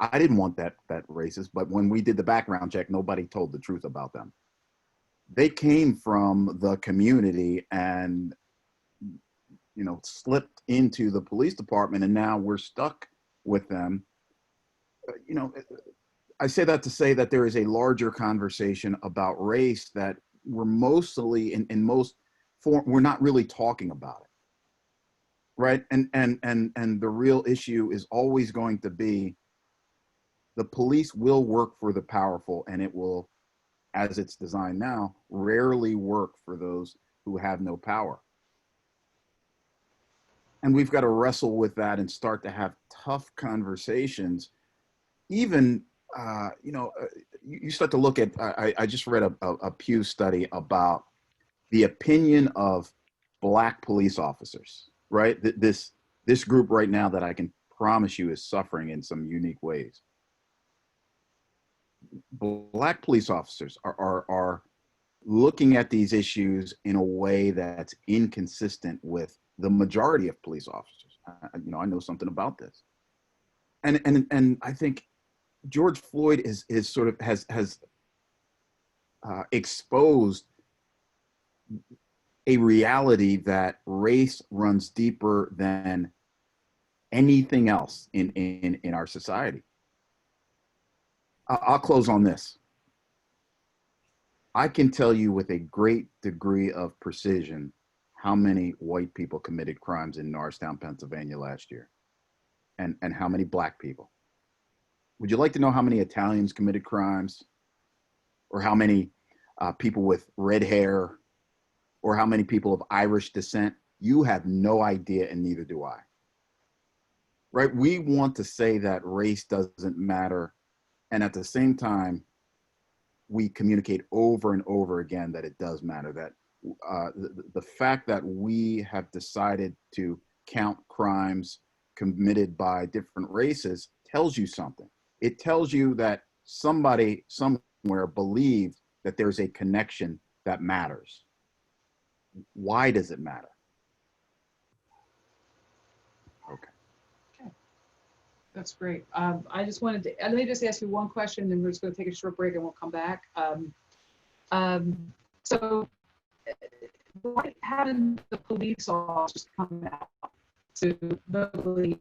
I didn't want that racist, but when we did the background check, nobody told the truth about them. They came from the community and, you know, slipped into the police department, and now we're stuck with them. You know, I say that to say that there is a larger conversation about race that we're mostly in most form, we're not really talking about it, right? And the real issue is always going to be the police will work for the powerful, and it will, as it's designed now, rarely work for those who have no power. And we've got to wrestle with that and start to have tough conversations. Even, you know, you start to look at, I just read a Pew study about the opinion of Black police officers, right? This group right now that I can promise you is suffering in some unique ways. Black police officers are looking at these issues in a way that's inconsistent with the majority of police officers. You know, I know something about this. And I think George Floyd is sort of has exposed a reality that race runs deeper than anything else in our society. I'll close on this. I can tell you with a great degree of precision how many white people committed crimes in Norristown, Pennsylvania last year, and how many Black people. Would you like to know how many Italians committed crimes, or how many people with red hair, or how many people of Irish descent. You have no idea, and neither do I. Right? We want to say that race doesn't matter, and at the same time, we communicate over and over again that it does matter. That the fact that we have decided to count crimes committed by different races tells you something. It tells you that somebody somewhere believed that there's a connection that matters. Why does it matter? Okay. That's great. I just wanted to, let me just ask you one question, and we're just going to take a short break and we'll come back. So how did the police officers come out to really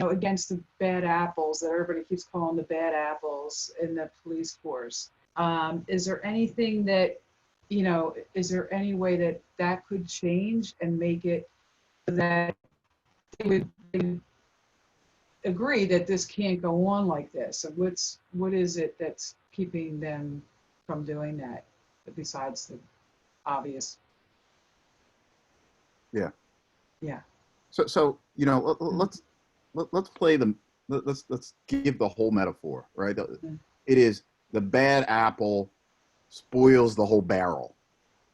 against the bad apples that everybody keeps calling the bad apples in the police force? Is there anything that, is there any way that could change and make it that they would agree that this can't go on like this? And what is it that's keeping them from doing that besides the obvious? Yeah. Yeah. So let's play them. Let's give the whole metaphor, right? It is the bad apple spoils the whole barrel,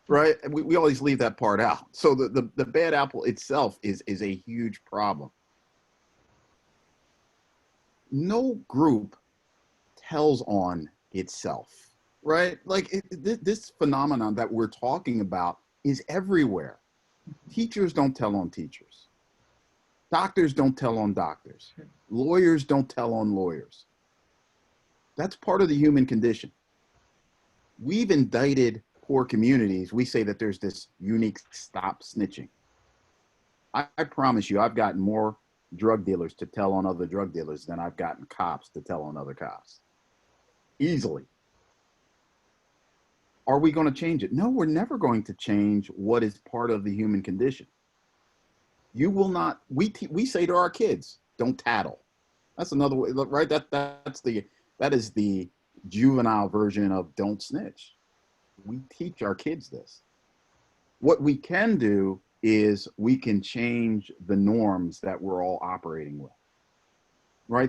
right? We always leave that part out. So the bad apple itself is a huge problem. No group tells on itself, right? Like this phenomenon that we're talking about is everywhere. Teachers don't tell on teachers. Doctors don't tell on doctors. Lawyers don't tell on lawyers. That's part of the human condition. We've indicted poor communities. We say that there's this unique stop snitching. I promise you, I've gotten more drug dealers to tell on other drug dealers than I've gotten cops to tell on other cops. Easily. Are we going to change it? No, we're never going to change what is part of the human condition. You will not, we say to our kids, don't tattle. That's another way, right? That is the juvenile version of don't snitch. We teach our kids this. What we can do is we can change the norms that we're all operating with, right?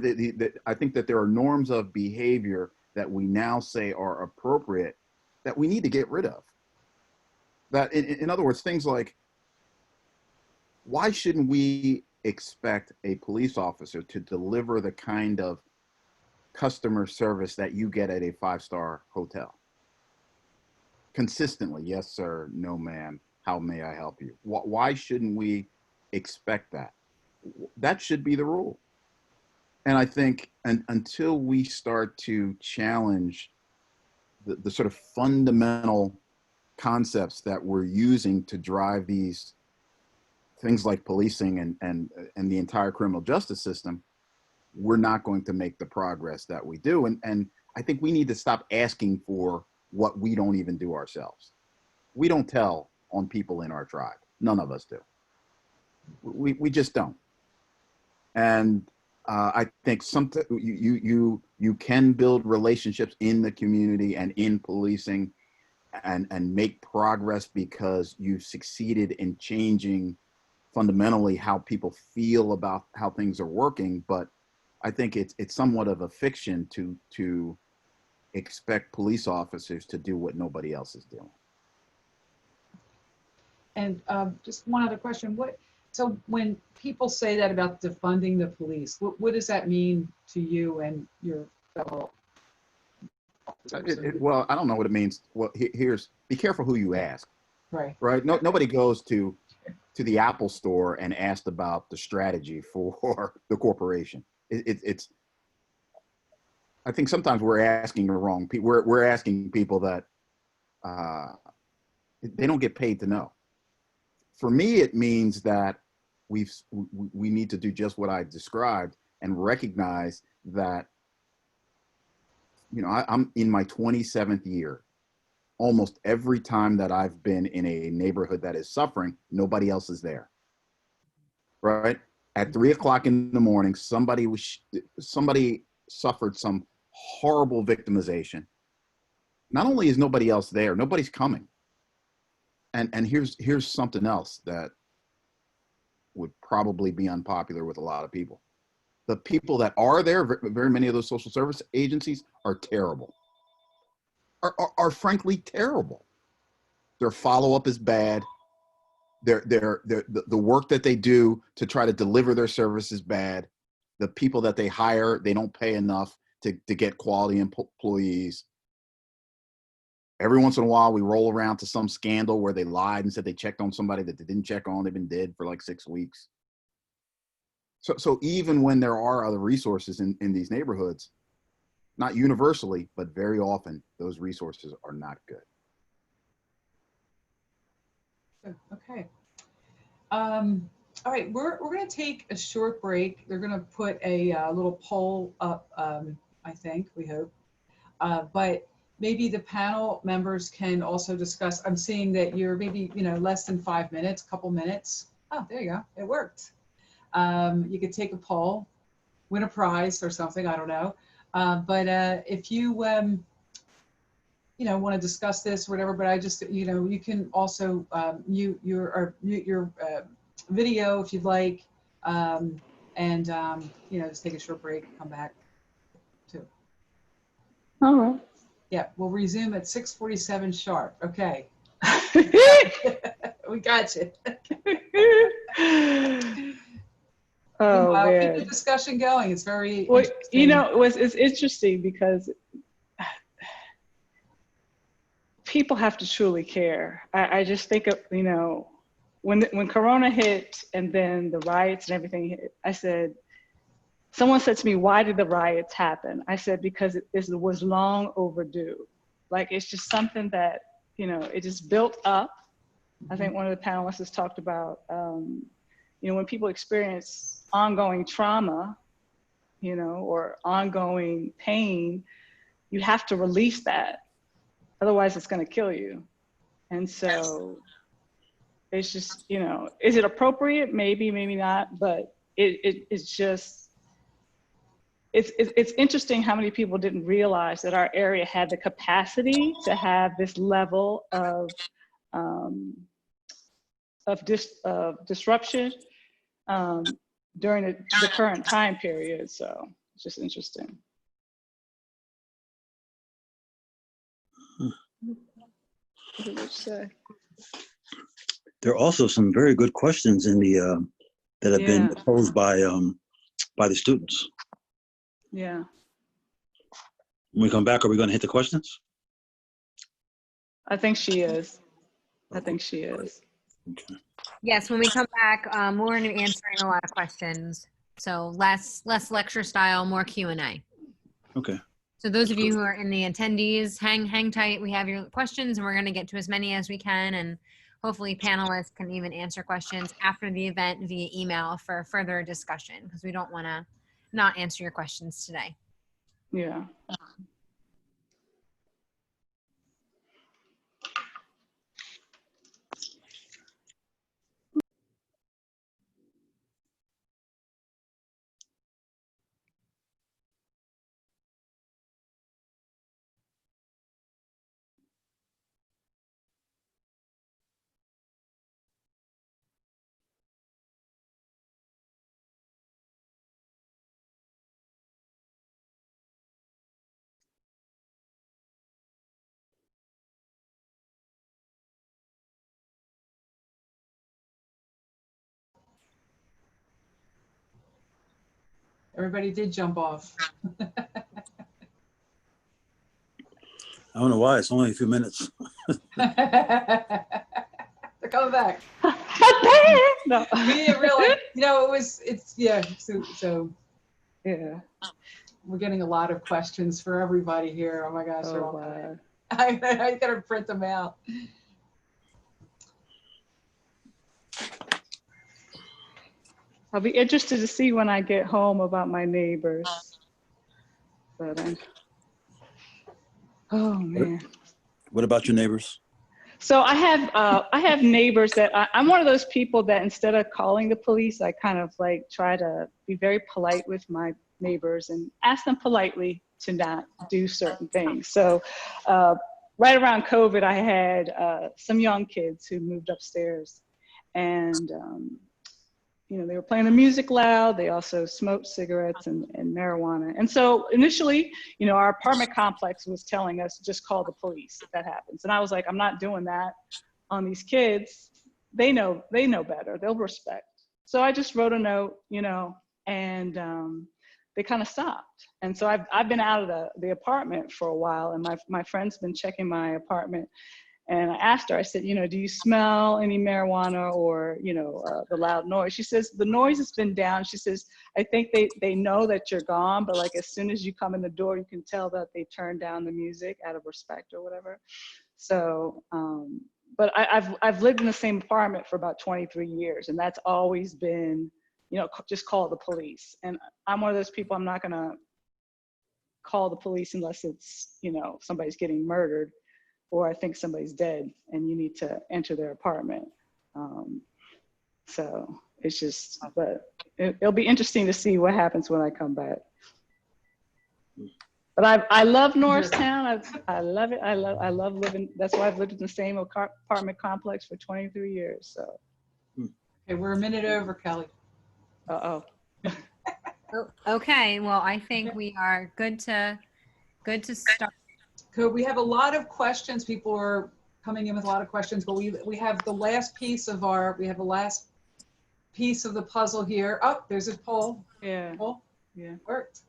I think that there are norms of behavior that we now say are appropriate that we need to get rid of. That, in other words, things like, why shouldn't we expect a police officer to deliver the kind of customer service that you get at a 5-star hotel? Consistently, yes, sir, no, ma'am, how may I help you? Why shouldn't we expect that? That should be the rule. And I think until we start to challenge the sort of fundamental concepts that we're using to drive these things like policing and the entire criminal justice system, we're not going to make the progress that we do. And I think we need to stop asking for what we don't even do ourselves. We don't tell on people in our tribe. None of us do. We just don't. And I think you can build relationships in the community and in policing and make progress because you've succeeded in changing fundamentally how people feel about how things are working. But I think it's somewhat of a fiction to expect police officers to do what nobody else is doing. And just one other question. So when people say that about defunding the police, what does that mean to you and your fellow officers? Well, I don't know what it means. Well, here's, be careful who you ask. Right. Right. Nobody goes to the Apple store and asked about the strategy for the corporation. It's I think sometimes we're asking the wrong people. We're asking people that they don't get paid to know. For me, it means that we need to do just what I described and recognize that, I'm in my 27th year. Almost every time that I've been in a neighborhood that is suffering, nobody else is there. Right? At 3 o'clock in the morning, somebody suffered some horrible victimization. not only is nobody else there, nobody's coming. And here's something else that would probably be unpopular with a lot of people. The people that are there, very many of those social service agencies are terrible, are frankly terrible. Their follow-up is bad. The work that they do to try to deliver their service is bad. The people that they hire, they don't pay enough to get quality employees. Every once in a while, we roll around to some scandal where they lied and said they checked on somebody that they didn't check on. They've been dead for like 6 weeks. So even when there are other resources in these neighborhoods, not universally, but very often, those resources are not good. Okay. All right, we're going to take a short break. They're going to put a little poll up, I think, we hope. But maybe the panel members can also discuss. I'm seeing that you're maybe, less than 5 minutes, couple minutes. Oh, there you go. It worked. You could take a poll, win a prize or something. I don't know. But if you, want to discuss this or whatever, but I just, you can also mute your video if you'd like. Just take a short break, come back too. All right. Yeah, we'll resume at 6:47 sharp. Okay. We got you. Oh, keep man. the discussion going. It's very Well, interesting. it's interesting because people have to truly care. I just think of, when Corona hit and then the riots and everything hit, I said, someone said to me, why did the riots happen? I said, because it was long overdue. Like, it's just something that, it just built up. I think one of the panelists has talked about, when people experience ongoing trauma, or ongoing pain, you have to release that. Otherwise, it's going to kill you. And so it's just, is it appropriate? Maybe, maybe not. But it's just, it's interesting how many people didn't realize that our area had the capacity to have this level of disruption during the current time period. So it's just interesting. What did you say? There are also some very good questions in the that have been posed by the students. Yeah. When we come back, are we going to hit the questions? I think she is. I think she is. Okay. Yes, when we come back, we're going to be answering a lot of questions. So less lecture style, more Q&A. Okay. So those of you who are in the attendees, hang tight. We have your questions, and we're going to get to as many as we can. And hopefully panelists can even answer questions after the event via email for further discussion, because we don't want to not answer your questions today. Yeah. Everybody did jump off. I don't know why. It's only a few minutes. They're coming back. No. We didn't really, so Yeah. we're getting a lot of questions for everybody here. Oh my gosh. Oh, they're all wow. coming. I gotta print them out. I'll be interested to see when I get home about my neighbors. But oh man. What about your neighbors? So I have neighbors that I'm one of those people that instead of calling the police, I kind of like try to be very polite with my neighbors and ask them politely to not do certain things. So right around COVID, I had some young kids who moved upstairs, and you know, they were playing the music loud. They also smoked cigarettes and marijuana. And so initially, you know, our apartment complex was telling us, just call the police if that happens. And I was like, I'm not doing that on these kids. They know better. They'll respect. So I just wrote a note, you know, and they kind of stopped. And so I've been out of the apartment for a while, and my friend's been checking my apartment. And I asked her, I said, you know, do you smell any marijuana or, you know, the loud noise? She says, the noise has been down. She says, I think they know that you're gone, but like as soon as you come in the door, you can tell that they turn down the music out of respect or whatever. So, but I've lived in the same apartment for about 23 years, and that's always been, you know, just call the police. And I'm one of those people, I'm not gonna call the police unless it's, you know, somebody's getting murdered, or I think somebody's dead and you need to enter their apartment. So it's just, but it'll be interesting to see what happens when I come back. But I love Norristown. I love it. I love living. That's why I've lived in the same apartment complex for 23 years. So. Okay, we're a minute over, Kelly. Uh-oh. Okay, well, I think we are good to start. Cool. We have a lot of questions. People are coming in with a lot of questions, but we have the last piece of the puzzle here. Oh, there's a poll. Yeah. Poll. Yeah. Worked.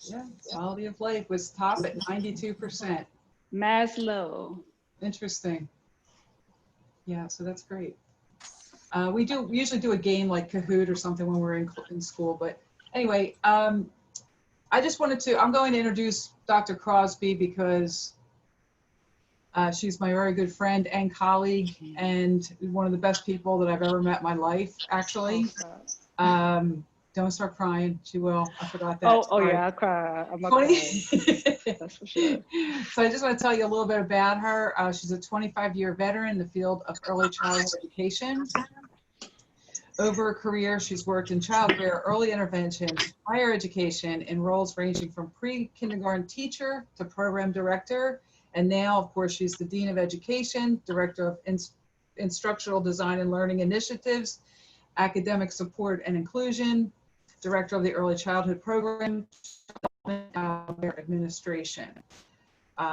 Yeah. Quality of life was top at 92%. Maslow. Interesting. Yeah, so that's great. We usually do a game like Kahoot or something when we're in school, but anyway, I just wanted to, I'm going to introduce Dr. Crosby because she's my very good friend and colleague and one of the best people that I've ever met in my life, actually. Don't start crying. She will. I forgot that. Oh yeah, I'll cry. I'm not crying. That's for sure. So I just want to tell you a little bit about her. She's a 25-year veteran in the field of early childhood education. Over her career, she's worked in child care, early intervention, higher education in roles ranging from pre-kindergarten teacher to program director. And now, of course, she's the Dean of Education, Director of Instructional Design and Learning Initiatives, Academic Support and Inclusion, Director of the Early Childhood Program, Administration.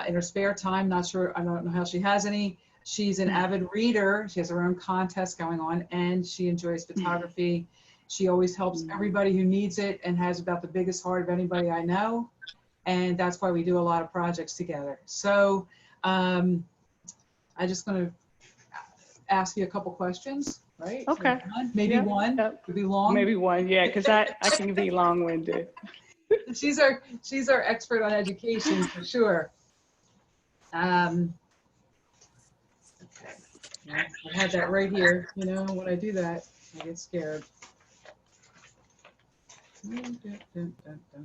In her spare time, I don't know how she has any, she's an avid reader. She has her own contest going on, and she enjoys photography. She always helps everybody who needs it and has about the biggest heart of anybody I know. And that's why we do a lot of projects together. So I'm just going to ask you a couple questions, right? Okay. Maybe one. Could be long. Maybe one, yeah, because I can be long-winded. She's our expert on education for sure. Okay. I had that right here. You know, when I do that, I get scared.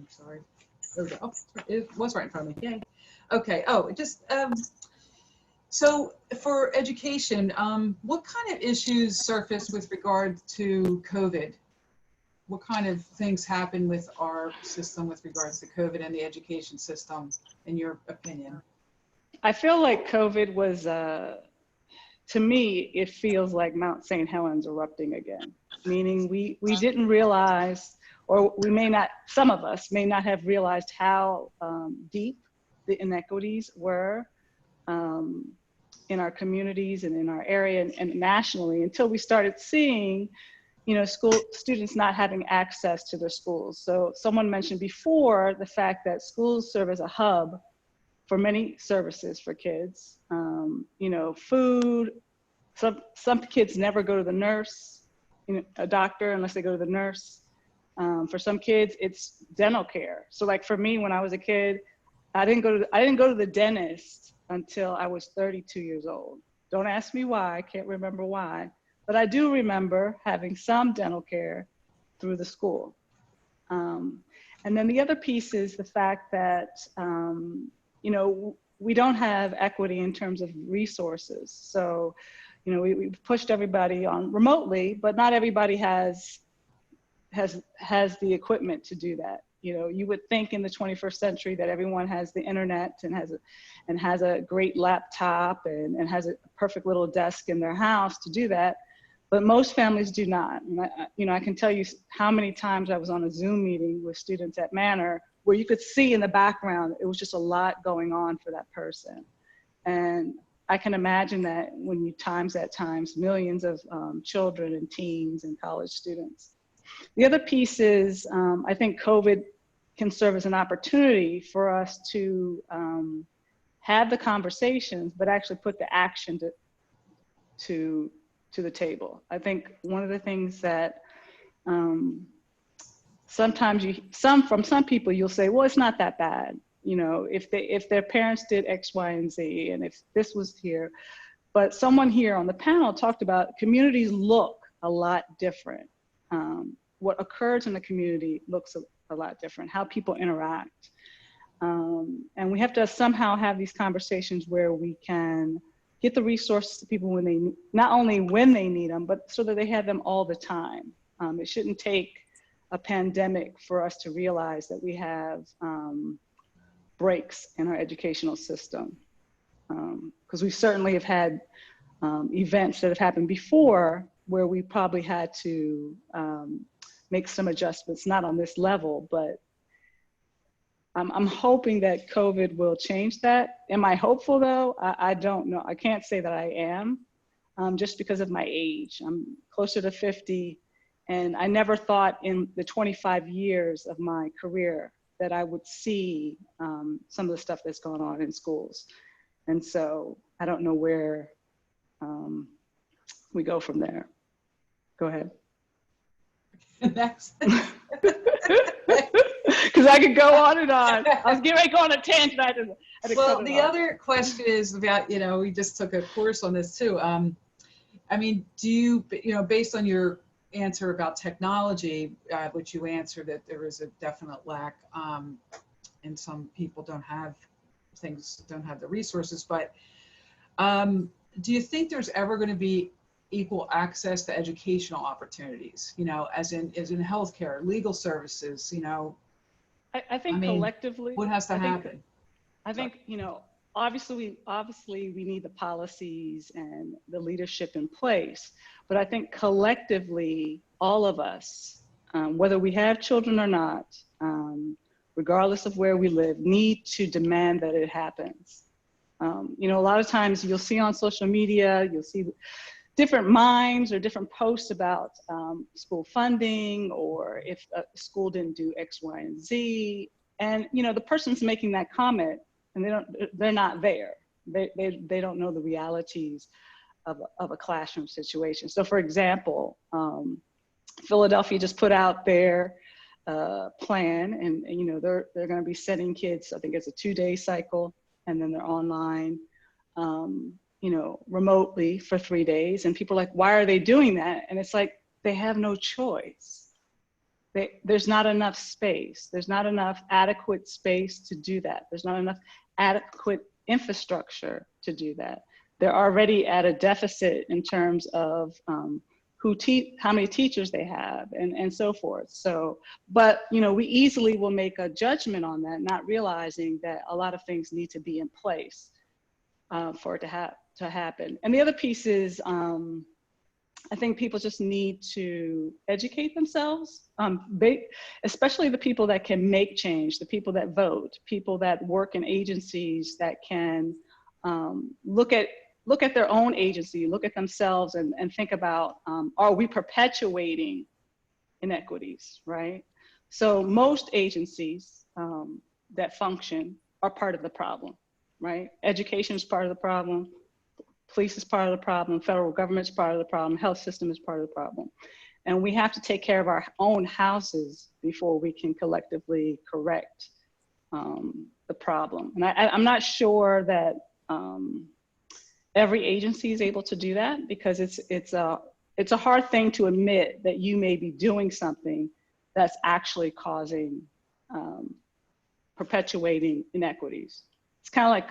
Sorry. There we go. Oh, it was right in front of me. Yay. Okay. Oh, just so for education, what kind of issues surfaced with regard to COVID? What kind of things happen with our system with regards to COVID and the education system, in your opinion? I feel like COVID was, to me, it feels like Mount St. Helens erupting again, meaning we didn't realize, or we may not, some of us may not have realized how deep the inequities were in our communities and in our area and nationally until we started seeing, you know, students not having access to their schools. So someone mentioned before the fact that schools serve as a hub for many services for kids. You know, food, some kids never go to the nurse, you know, a doctor unless they go to the nurse. For some kids, it's dental care. So like for me, when I was a kid, I didn't go to the dentist until I was 32 years old. Don't ask me why, I can't remember why, but I do remember having some dental care through the school. And then the other piece is the fact that, you know, we don't have equity in terms of resources. So, you know, we've pushed everybody on remotely, but not everybody has the equipment to do that. You know, you would think in the 21st century that everyone has the internet and has a great laptop and has a perfect little desk in their house to do that. But most families do not. And I can tell you how many times I was on a Zoom meeting with students at Manor where you could see in the background, it was just a lot going on for that person. And I can imagine that when you times that times millions of children and teens and college students. The other piece is, I think COVID can serve as an opportunity for us to have the conversations, but actually put the action to the table. I think one of the things that sometimes from some people you'll say, well, it's not that bad. You know, if their parents did X, Y, and Z, and if this was here, but someone here on the panel talked about communities look a lot different. What occurs in the community looks a lot different, how people interact. And we have to somehow have these conversations where we can get the resources to people when they, not only when they need them, but so that they have them all the time. It shouldn't take a pandemic for us to realize that we have breaks in our educational system. Because we certainly have had events that have happened before where we probably had to make some adjustments, not on this level, but I'm hoping that COVID will change that. Am I hopeful though? I don't know. I can't say that I am, just because of my age. I'm closer to 50, and I never thought in the 25 years of my career that I would see some of the stuff that's going on in schools. And so I don't know where we go from there. Go ahead. Next. Because I could go on and on. I was getting ready to go on a tangent. Well, the other question is about, you know, we just took a course on this too. I mean, do you, based on your answer about technology, which you answered that there is a definite lack, and some people don't have the resources, but do you think there's ever going to be equal access to educational opportunities, as in healthcare, legal services, I think collectively, what has to happen? I think, obviously we need the policies and the leadership in place, but I think collectively, all of us, whether we have children or not, regardless of where we live, need to demand that it happens. A lot of times you'll see on social media, you'll see different memes or different posts about school funding, or if a school didn't do X, Y, and Z. And the person's making that comment, and they're not there. They don't know the realities of a classroom situation. So, for example, Philadelphia just put out their plan, and they're going to be sending kids. I think it's a 2-day cycle, and then they're online. Remotely for 3 days, and people are like, why are they doing that? And it's like, they have no choice. There's not enough space. There's not enough adequate space to do that. There's not enough adequate infrastructure to do that. They're already at a deficit in terms of how many teachers they have and so forth. So, but we easily will make a judgment on that, not realizing that a lot of things need to be in place for it to happen. And the other piece is, I think people just need to educate themselves, especially the people that can make change, the people that vote, people that work in agencies that can look at their own agency, look at themselves and think about, are we perpetuating inequities, right? So most agencies that function are part of the problem, right? Education is part of the problem. Police is part of the problem, federal government's part of the problem, health system is part of the problem. And we have to take care of our own houses before we can collectively correct the problem. And I'm not sure that every agency is able to do that, because it's a hard thing to admit that you may be doing something that's actually causing, perpetuating inequities. It's kind of like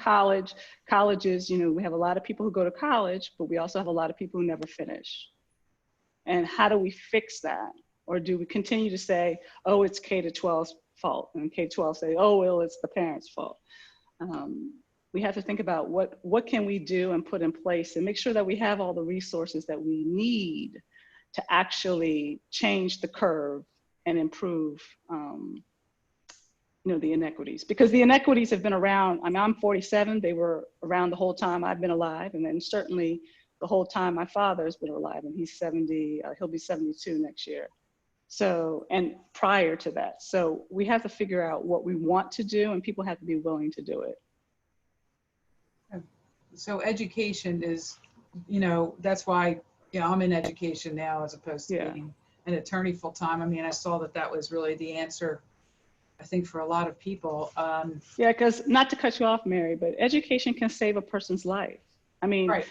colleges, we have a lot of people who go to college, but we also have a lot of people who never finish. And how do we fix that? Or do we continue to say, oh, it's K-12 fault. And K-12 say, oh, well, it's the parents' fault. We have to think about what can we do and put in place and make sure that we have all the resources that we need to actually change the curve and improve the inequities. Because the inequities have been around. I mean, I'm 47, they were around the whole time I've been alive, and then certainly the whole time my father's been alive, and he's 70, he'll be 72 next year. So, and prior to that. So we have to figure out what we want to do, and people have to be willing to do it. So education is, that's why, I'm in education now as opposed to being an attorney full time. I mean, I saw that was really the answer, I think, for a lot of people. Yeah, because not to cut you off, Mary, but education can save a person's life. I mean, right.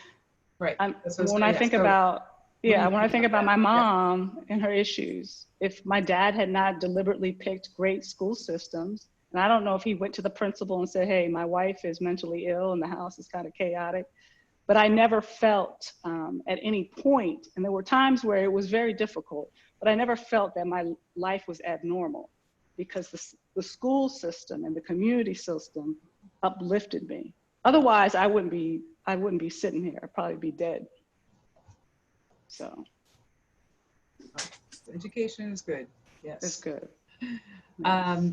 When I think about my mom and her issues, if my dad had not deliberately picked great school systems, and I don't know if he went to the principal and said, hey, my wife is mentally ill and the house is kind of chaotic, but I never felt at any point, and there were times where it was very difficult, but I never felt that my life was abnormal because the school system and the community system uplifted me. Otherwise, I wouldn't be sitting here. I'd probably be dead. So. Education is good. Yes. It's good.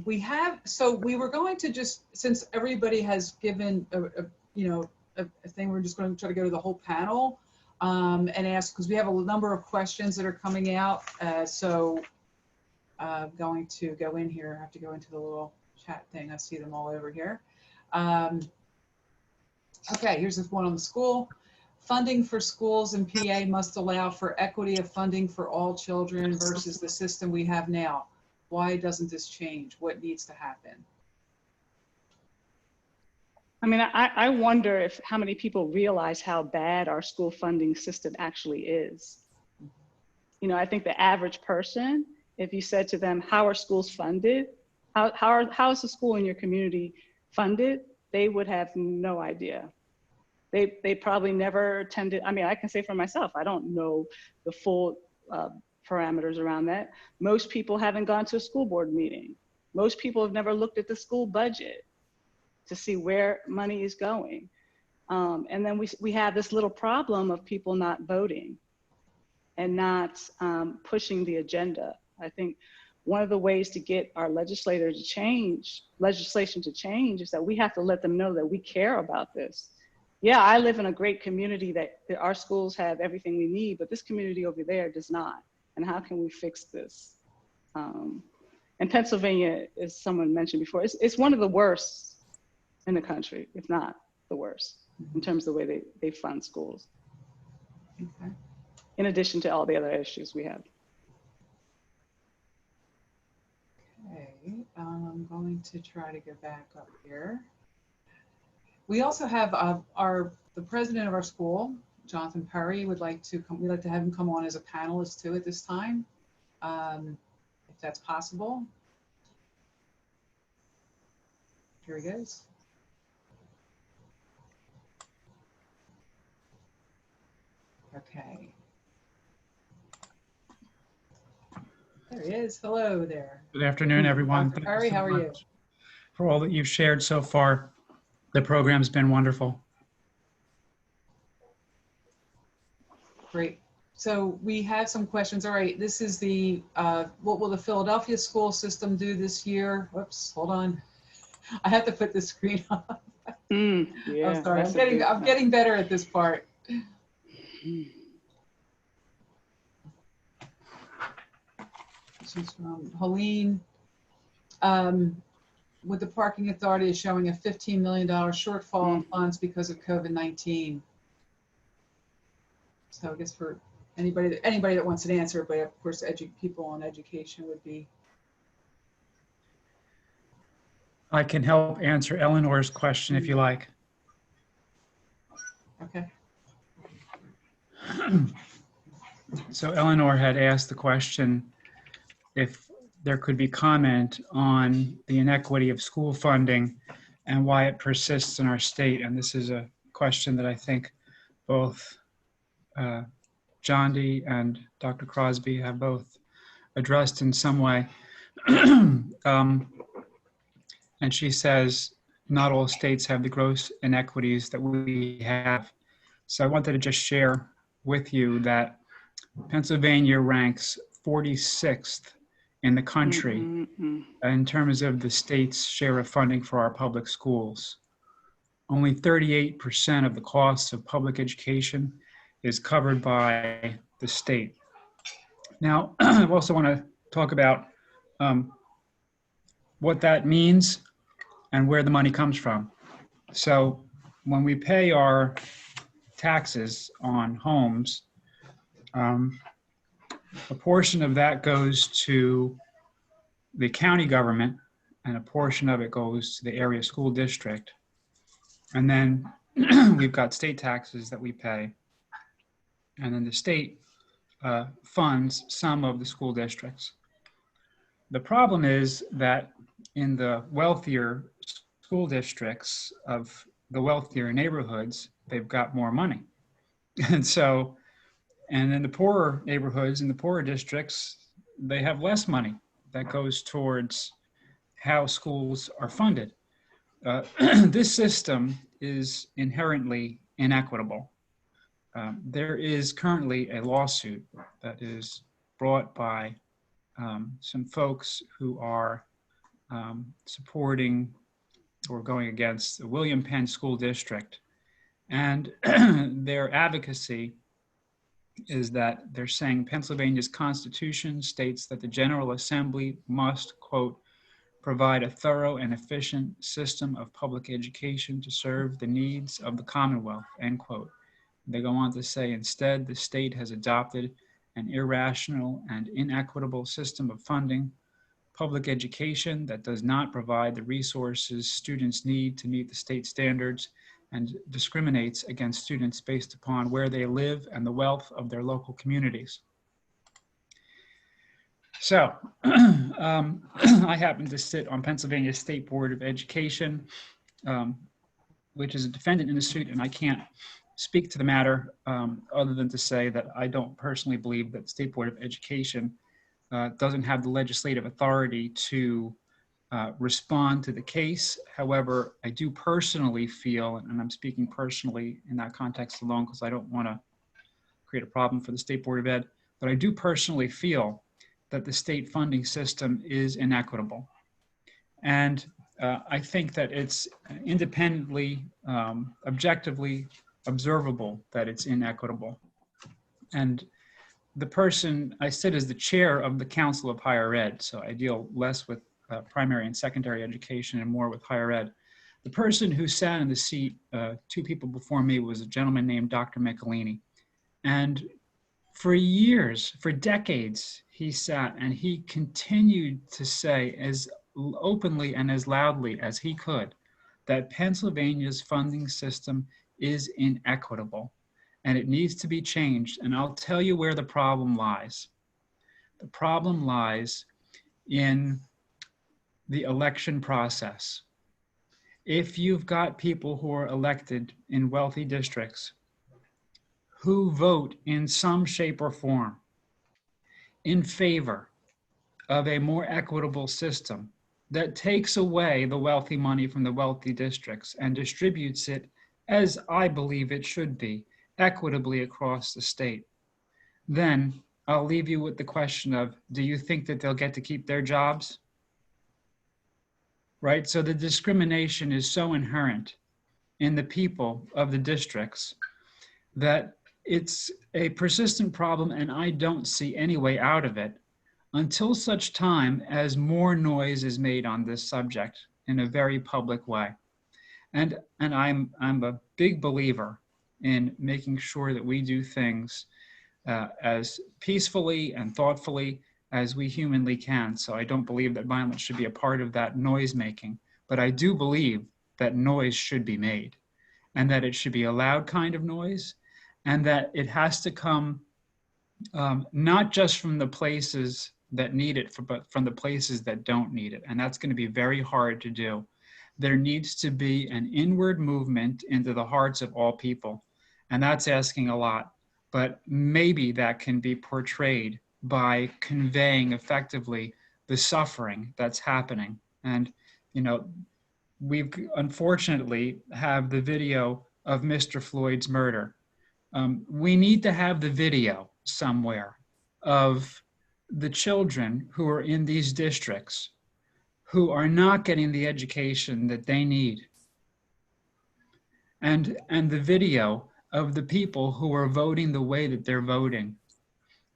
We were going to just, since everybody has given a thing, we're just going to try to go to the whole panel and ask, because we have a number of questions that are coming out. Going to go in here. I have to go into the little chat thing. I see them all over here. Okay, here's this one on the school. Funding for schools in PA must allow for equity of funding for all children versus the system we have now. Why doesn't this change? What needs to happen? I mean, I wonder how many people realize how bad our school funding system actually is. I think the average person, if you said to them, how are schools funded? How is the school in your community funded? They would have no idea. They probably never attended. I mean, I can say for myself, I don't know the full parameters around that. Most people haven't gone to a school board meeting. Most people have never looked at the school budget to see where money is going. And then we have this little problem of people not voting and not pushing the agenda. I think one of the ways to get our legislation to change is that we have to let them know that we care about this. Yeah, I live in a great community that our schools have everything we need, but this community over there does not. And how can we fix this? And Pennsylvania, as someone mentioned before, it's one of the worst in the country, if not the worst, in terms of the way they fund schools. Okay. In addition to all the other issues we have. Okay, I'm going to try to go back up here. We also have the president of our school, Jonathan Perry, we'd like to have him come on as a panelist too at this time, if that's possible. Here he goes. Okay. There he is. Hello there. Good afternoon, everyone. Dr. Perry, how are you? For all that you've shared so far. The program's been wonderful. Great. So we have some questions. All right, this is what will the Philadelphia school system do this year? Whoops, hold on. I have to put the screen up. Yeah, I'm sorry, I'm getting better at this part. This is from Helene. With the parking authority is showing a $15 million shortfall in funds because of COVID-19. So I guess for anybody that wants an answer, but of course people on education would be. I can help answer Eleanor's question if you like. Okay. So Eleanor had asked the question if there could be comment on the inequity of school funding and why it persists in our state. And this is a question that I think both Jondhi and Dr. Crosby have both addressed in some way. And she says, not all states have the gross inequities that we have. So I wanted to just share with you that Pennsylvania ranks 46th in the country in terms of the state's share of funding for our public schools. Only 38% of the costs of public education is covered by the state. Now, I also want to talk about what that means and where the money comes from. So when we pay our taxes on homes, a portion of that goes to the county government and a portion of it goes to the area school district. And then we've got state taxes that we pay. And then the state funds some of the school districts. The problem is that in the wealthier school districts of the wealthier neighborhoods, they've got more money. And so, and in the poorer neighborhoods, in the poorer districts, they have less money that goes towards how schools are funded. This system is inherently inequitable. There is currently a lawsuit that is brought by some folks who are supporting or going against the William Penn School District. And their advocacy is that they're saying Pennsylvania's Constitution states that the General Assembly must, quote, provide a thorough and efficient system of public education to serve the needs of the Commonwealth, end quote. They go on to say, instead, the state has adopted an irrational and inequitable system of funding public education that does not provide the resources students need to meet the state standards and discriminates against students based upon where they live and the wealth of their local communities. So I happen to sit on Pennsylvania State Board of Education, which is a defendant in the suit, and I can't speak to the matter other than to say that I don't personally believe that the State Board of Education doesn't have the legislative authority to respond to the case. However, I do personally feel, and I'm speaking personally in that context alone because I don't want to create a problem for the State Board of Ed, but I do personally feel that the state funding system is inequitable. And I think that it's independently, objectively observable that it's inequitable. And the person, I sit as the chair of the Council of Higher Ed, so I deal less with primary and secondary education and more with higher ed. The person who sat in the seat 2 people before me was a gentleman named Dr. Michelini. And for years, for decades, he sat and he continued to say as openly and as loudly as he could that Pennsylvania's funding system is inequitable and it needs to be changed. And I'll tell you where the problem lies. The problem lies in the election process. If you've got people who are elected in wealthy districts who vote in some shape or form in favor of a more equitable system that takes away the wealthy money from the wealthy districts and distributes it, as I believe it should be, equitably across the state, then I'll leave you with the question of, do you think that they'll get to keep their jobs? Right? So the discrimination is so inherent in the people of the districts that it's a persistent problem, and I don't see any way out of it until such time as more noise is made on this subject in a very public way. And I'm a big believer in making sure that we do things as peacefully and thoughtfully as we humanly can. So I don't believe that violence should be a part of that noise making, but I do believe that noise should be made and that it should be a loud kind of noise and that it has to come not just from the places that need it, but from the places that don't need it. And that's going to be very hard to do. There needs to be an inward movement into the hearts of all people. And that's asking a lot, but maybe that can be portrayed by conveying effectively the suffering that's happening. And, you know, we've unfortunately have the video of Mr. Floyd's murder. We need to have the video somewhere of the children who are in these districts who are not getting the education that they need. And the video of the people who are voting the way that they're voting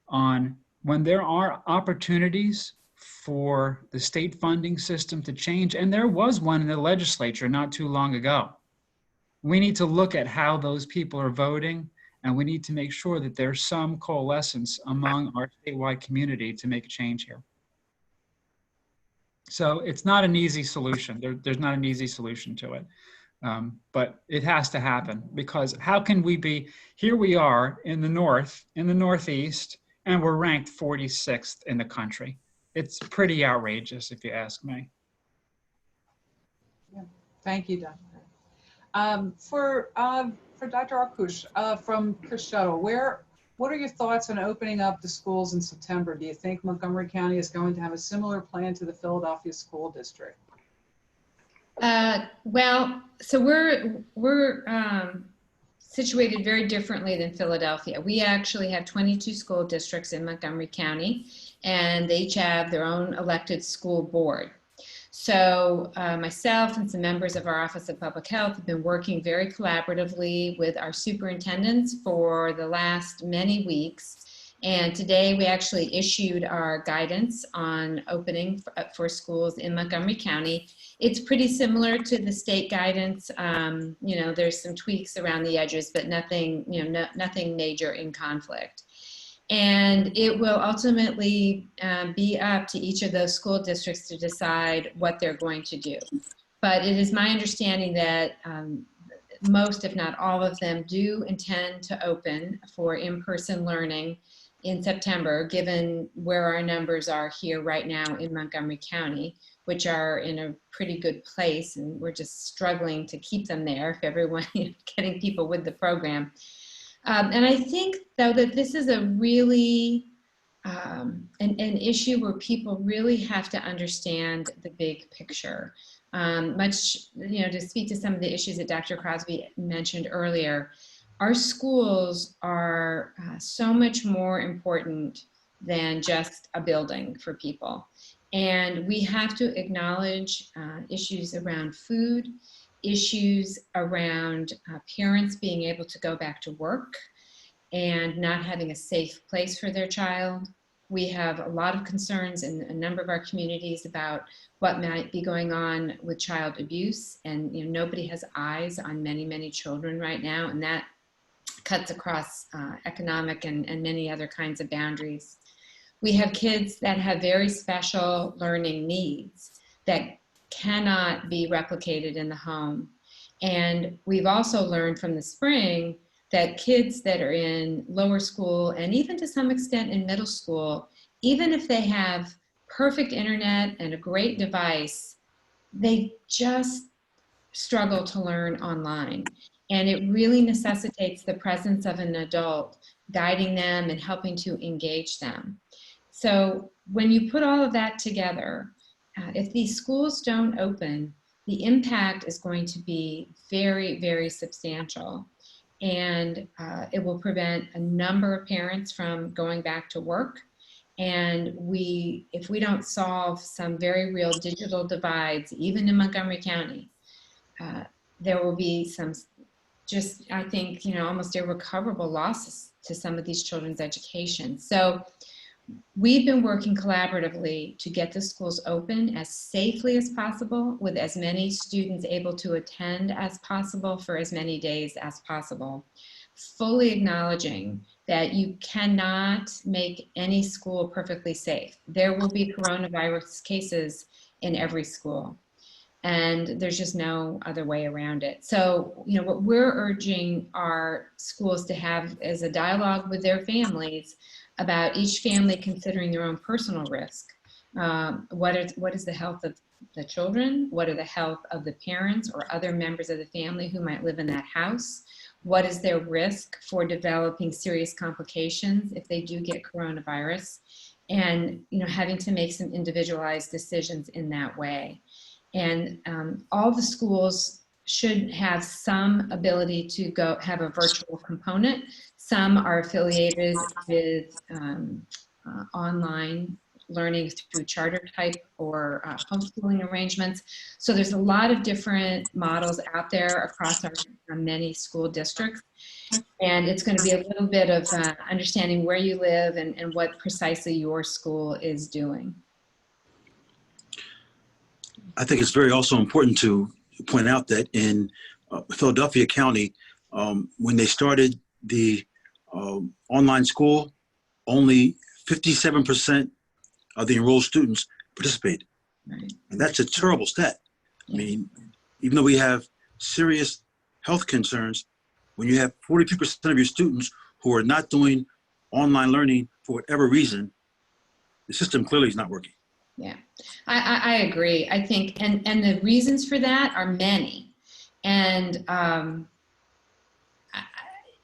on when there are opportunities for the state funding system to change, and there was one in the legislature not too long ago. We need to look at how those people are voting, and we need to make sure that there's some coalescence among our statewide community to make a change here. So it's not an easy solution. There's not an easy solution to it. But it has to happen, because how can we be, here we are in the north, in the Northeast, and we're ranked 46th in the country. It's pretty outrageous, if you ask me. Yeah. Thank you, Dr. For Dr. Arkoosh, from Chris Shuttle, what are your thoughts on opening up the schools in September? Do you think Montgomery County is going to have a similar plan to the Philadelphia School District? Well, so we're situated very differently than Philadelphia. We actually have 22 school districts in Montgomery County, and they each have their own elected school board. So myself and some members of our Office of Public Health have been working very collaboratively with our superintendents for the last many weeks. And today we actually issued our guidance on opening for schools in Montgomery County. It's pretty similar to the state guidance. You know, there's some tweaks around the edges, but nothing, you know, nothing major in conflict. And it will ultimately be up to each of those school districts to decide what they're going to do. But it is my understanding that most, if not all of them, do intend to open for in-person learning in September, given where our numbers are here right now in Montgomery County, which are in a pretty good place, and we're just struggling to keep them there if everyone, getting people with the program. And I think, though, that this is a really an issue where people really have to understand the big picture. Much, to speak to some of the issues that Dr. Crosby mentioned earlier, our schools are so much more important than just a building for people. And we have to acknowledge issues around food, issues around parents being able to go back to work and not having a safe place for their child. We have a lot of concerns in a number of our communities about what might be going on with child abuse, and nobody has eyes on many, many children right now, and that cuts across economic and many other kinds of boundaries. We have kids that have very special learning needs that cannot be replicated in the home. And we've also learned from the spring that kids that are in lower school, and even to some extent in middle school, even if they have perfect internet and a great device, they just struggle to learn online. And it really necessitates the presence of an adult guiding them and helping to engage them. So when you put all of that together, if these schools don't open, the impact is going to be very, very substantial. And it will prevent a number of parents from going back to work. And if we don't solve some very real digital divides, even in Montgomery County, there will be some I think, almost irrecoverable losses to some of these children's education. So we've been working collaboratively to get the schools open as safely as possible, with as many students able to attend as possible for as many days as possible, fully acknowledging that you cannot make any school perfectly safe. There will be coronavirus cases in every school, and there's just no other way around it. So, what we're urging our schools to have is a dialogue with their families about each family considering their own personal risk. What is the health of the children? What are the health of the parents or other members of the family who might live in that house? What is their risk for developing serious complications if they do get coronavirus? and having to make some individualized decisions in that way. And all the schools should have some ability to go have a virtual component. Some are affiliated with online learning through charter type or homeschooling arrangements. So there's a lot of different models out there across our many school districts. And it's going to be a little bit of understanding where you live and what precisely your school is doing. I think it's very also important to point out that in Philadelphia County, when they started the online school, only 57% of the enrolled students participated. Right. And that's a terrible stat. I mean, even though we have serious health concerns, when you have 42% of your students who are not doing online learning for whatever reason, the system clearly is not working. Yeah, I agree. I think, and the reasons for that are many. And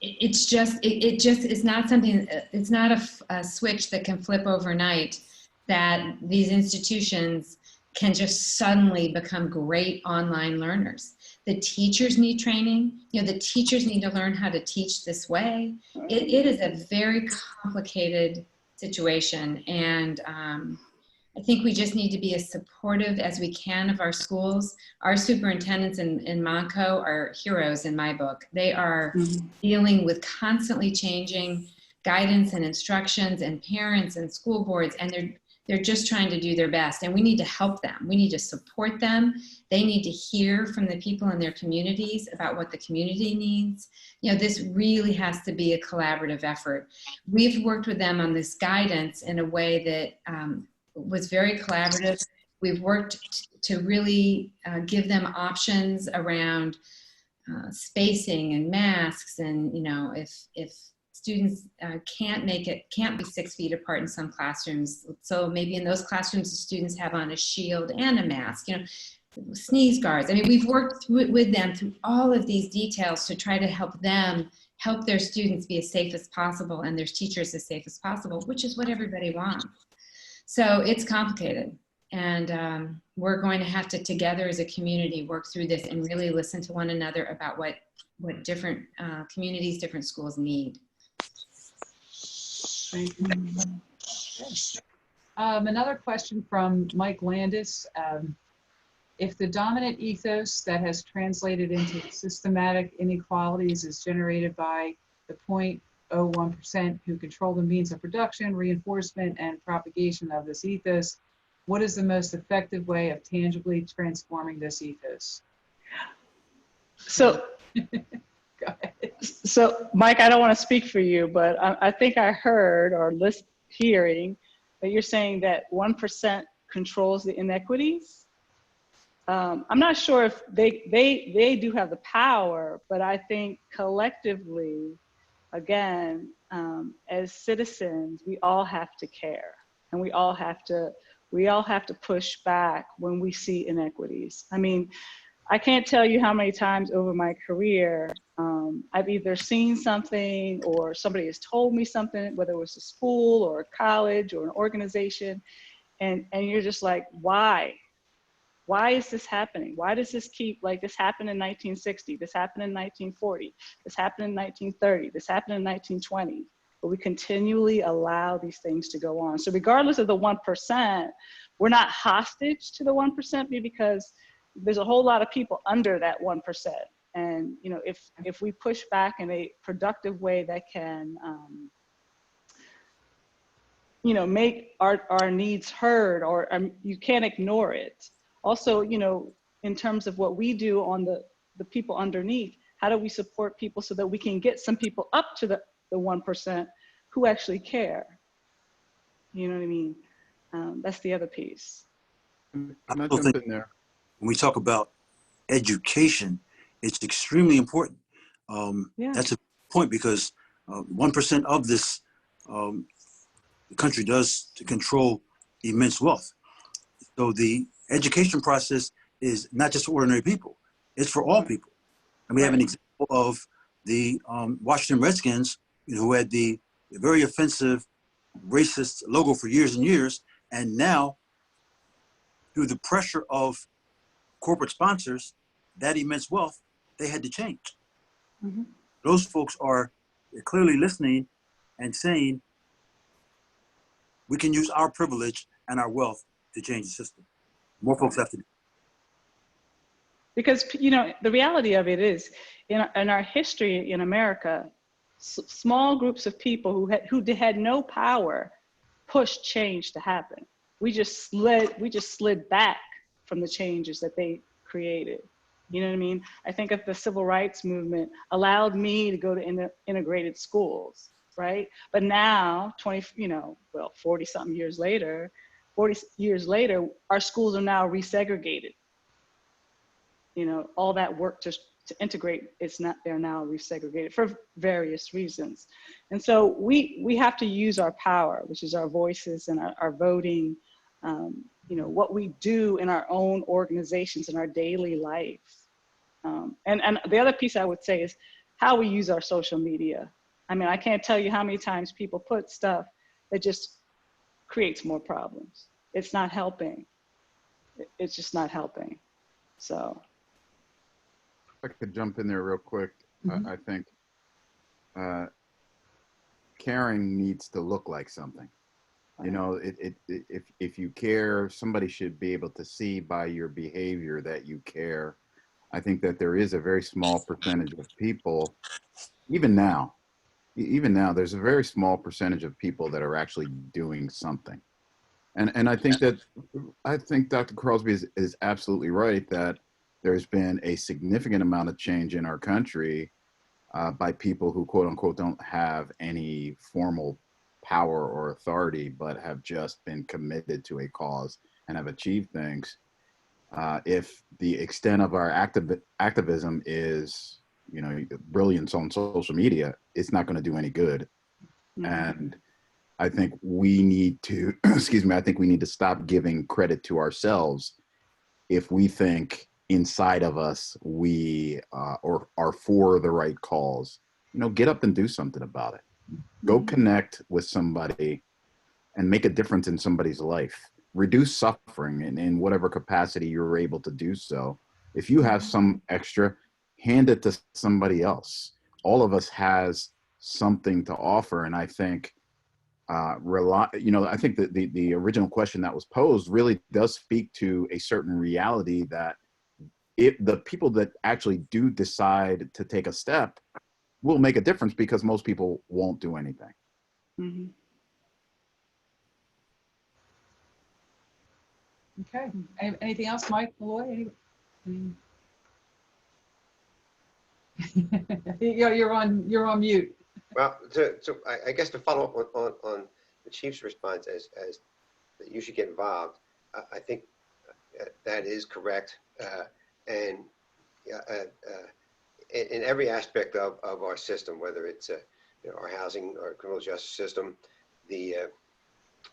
it's just, it just is not something, it's not a switch that can flip overnight, that these institutions can just suddenly become great online learners. The teachers need training. The teachers need to learn how to teach this way. It is a very complicated situation. And I think we just need to be as supportive as we can of our schools. Our superintendents in Monco are heroes in my book. They are dealing with constantly changing guidance and instructions and parents and school boards, and they're just trying to do their best, and we need to help them. We need to support them. They need to hear from the people in their communities about what the community needs. This really has to be a collaborative effort. We've worked with them on this guidance in a way that was very collaborative. We've worked to really give them options around spacing and masks, and if students can't be 6 feet apart in some classrooms. So maybe in those classrooms, the students have on a shield and a mask, sneeze guards. I mean, we've worked with them through all of these details to try to help them help their students be as safe as possible and their teachers as safe as possible, which is what everybody wants. So it's complicated. And we're going to have to, together as a community, work through this and really listen to one another about what different communities, different schools need. Thank you. Another question from Mike Landis. If the dominant ethos that has translated into systematic inequalities is generated by the 0.01% who control the means of production, reinforcement, and propagation of this ethos, what is the most effective way of tangibly transforming this ethos? So, Go ahead. So, Mike, I don't want to speak for you, but I think I heard or hearing that you're saying that 1% controls the inequities. I'm not sure if they do have the power, but I think collectively, again, as citizens, we all have to care, and we all have to push back when we see inequities. I mean, I can't tell you how many times over my career I've either seen something or somebody has told me something, whether it was a school or a college or an organization, and you're just like, why? Why is this happening? Why does this keep, like, this happened in 1960, this happened in 1940, this happened in 1930, this happened in 1920, but we continually allow these things to go on. So regardless of the 1%, we're not hostage to the 1% because there's a whole lot of people under that 1%. And, you know, if we push back in a productive way that can, you know, make our needs heard, or you can't ignore it. Also, you know, in terms of what we do on the people underneath, how do we support people so that we can get some people up to the 1% who actually care? You know what I mean? That's the other piece. I'm not jumping there. When we talk about education, it's extremely important. Yeah. That's a point because 1% of this country does to control immense wealth. So the education process is not just for ordinary people, it's for all people. And we have an example of the Washington Redskins, you know, who had the very offensive racist logo for years and years. And now, through the pressure of corporate sponsors, that immense wealth, they had to change. Mm-hmm. Those folks are clearly listening and saying, we can use our privilege and our wealth to change the system. More folks have to do. Because, you know, the reality of it is, in our history in America, small groups of people who had no power pushed change to happen. We just slid back from the changes that they created. You know what I mean? I think of the civil rights movement allowed me to go to integrated schools, right? But now, 40 something years later, 40 years later, our schools are now resegregated. You know, all that work to integrate, they're now resegregated for various reasons. And so we have to use our power, which is our voices and our voting, you know, what we do in our own organizations in our daily life. And the other piece I would say is how we use our social media. I mean, I can't tell you how many times people put stuff that just creates more problems. It's not helping. It's just not helping. So. I could jump in there real quick. Mm-hmm. I think caring needs to look like something. You know, if you care, somebody should be able to see by your behavior that you care. I think that there is a very small percentage of people, even now, there's a very small percentage of people that are actually doing something. And I think Dr. Crosby is absolutely right that there's been a significant amount of change in our country by people who, quote unquote, don't have any formal power or authority, but have just been committed to a cause and have achieved things. If the extent of our activism is, you know, brilliance on social media, it's not going to do any good. Mm-hmm. And I think we need to, I think we need to stop giving credit to ourselves if we think inside of us we or are for the right cause. You know, get up and do something about it. Go connect with somebody and make a difference in somebody's life. Reduce suffering in whatever capacity you're able to do so. If you have some extra, hand it to somebody else. All of us has something to offer. And I think, I think that the original question that was posed really does speak to a certain reality that the people that actually do decide to take a step will make a difference because most people won't do anything. Mm-hmm. Okay. Anything else, Mike, Malloy? You're on mute. Well, so I guess to follow up on the chief's response as that you should get involved, I think that is correct. And in every aspect of our system, whether it's our housing or criminal justice system,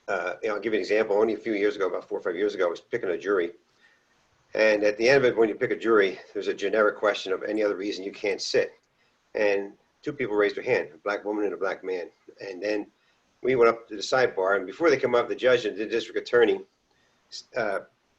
I'll give you an example. Only a few years ago, about 4 or 5 years ago, I was picking a jury. And at the end of it, when you pick a jury, there's a generic question of any other reason you can't sit. And 2 people raised their hand, a black woman and a black man. And then we went up to the sidebar, and before they come up, the judge and the district attorney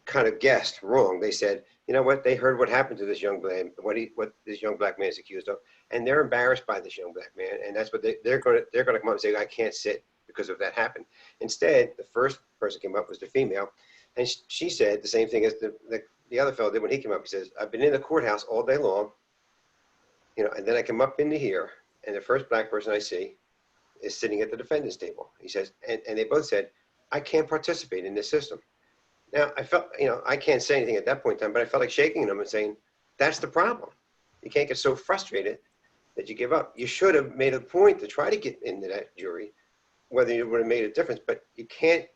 kind of guessed wrong. They said, you know what, they heard what happened to this young man, what this young black man is accused of, and they're embarrassed by this young black man, and that's what they're going to come up and say, I can't sit because of that happened. Instead, the first person came up was the female, and she said the same thing as the other fellow did when he came up. He says, I've been in the courthouse all day long, and then I come up into here, and the first black person I see is sitting at the defendant's table. He says, and they both said, I can't participate in this system. Now, I felt, I can't say anything at that point in time, but I felt like shaking them and saying, that's the problem. You can't get so frustrated that you give up. You should have made a point to try to get into that jury, whether you would have made a difference, but you can't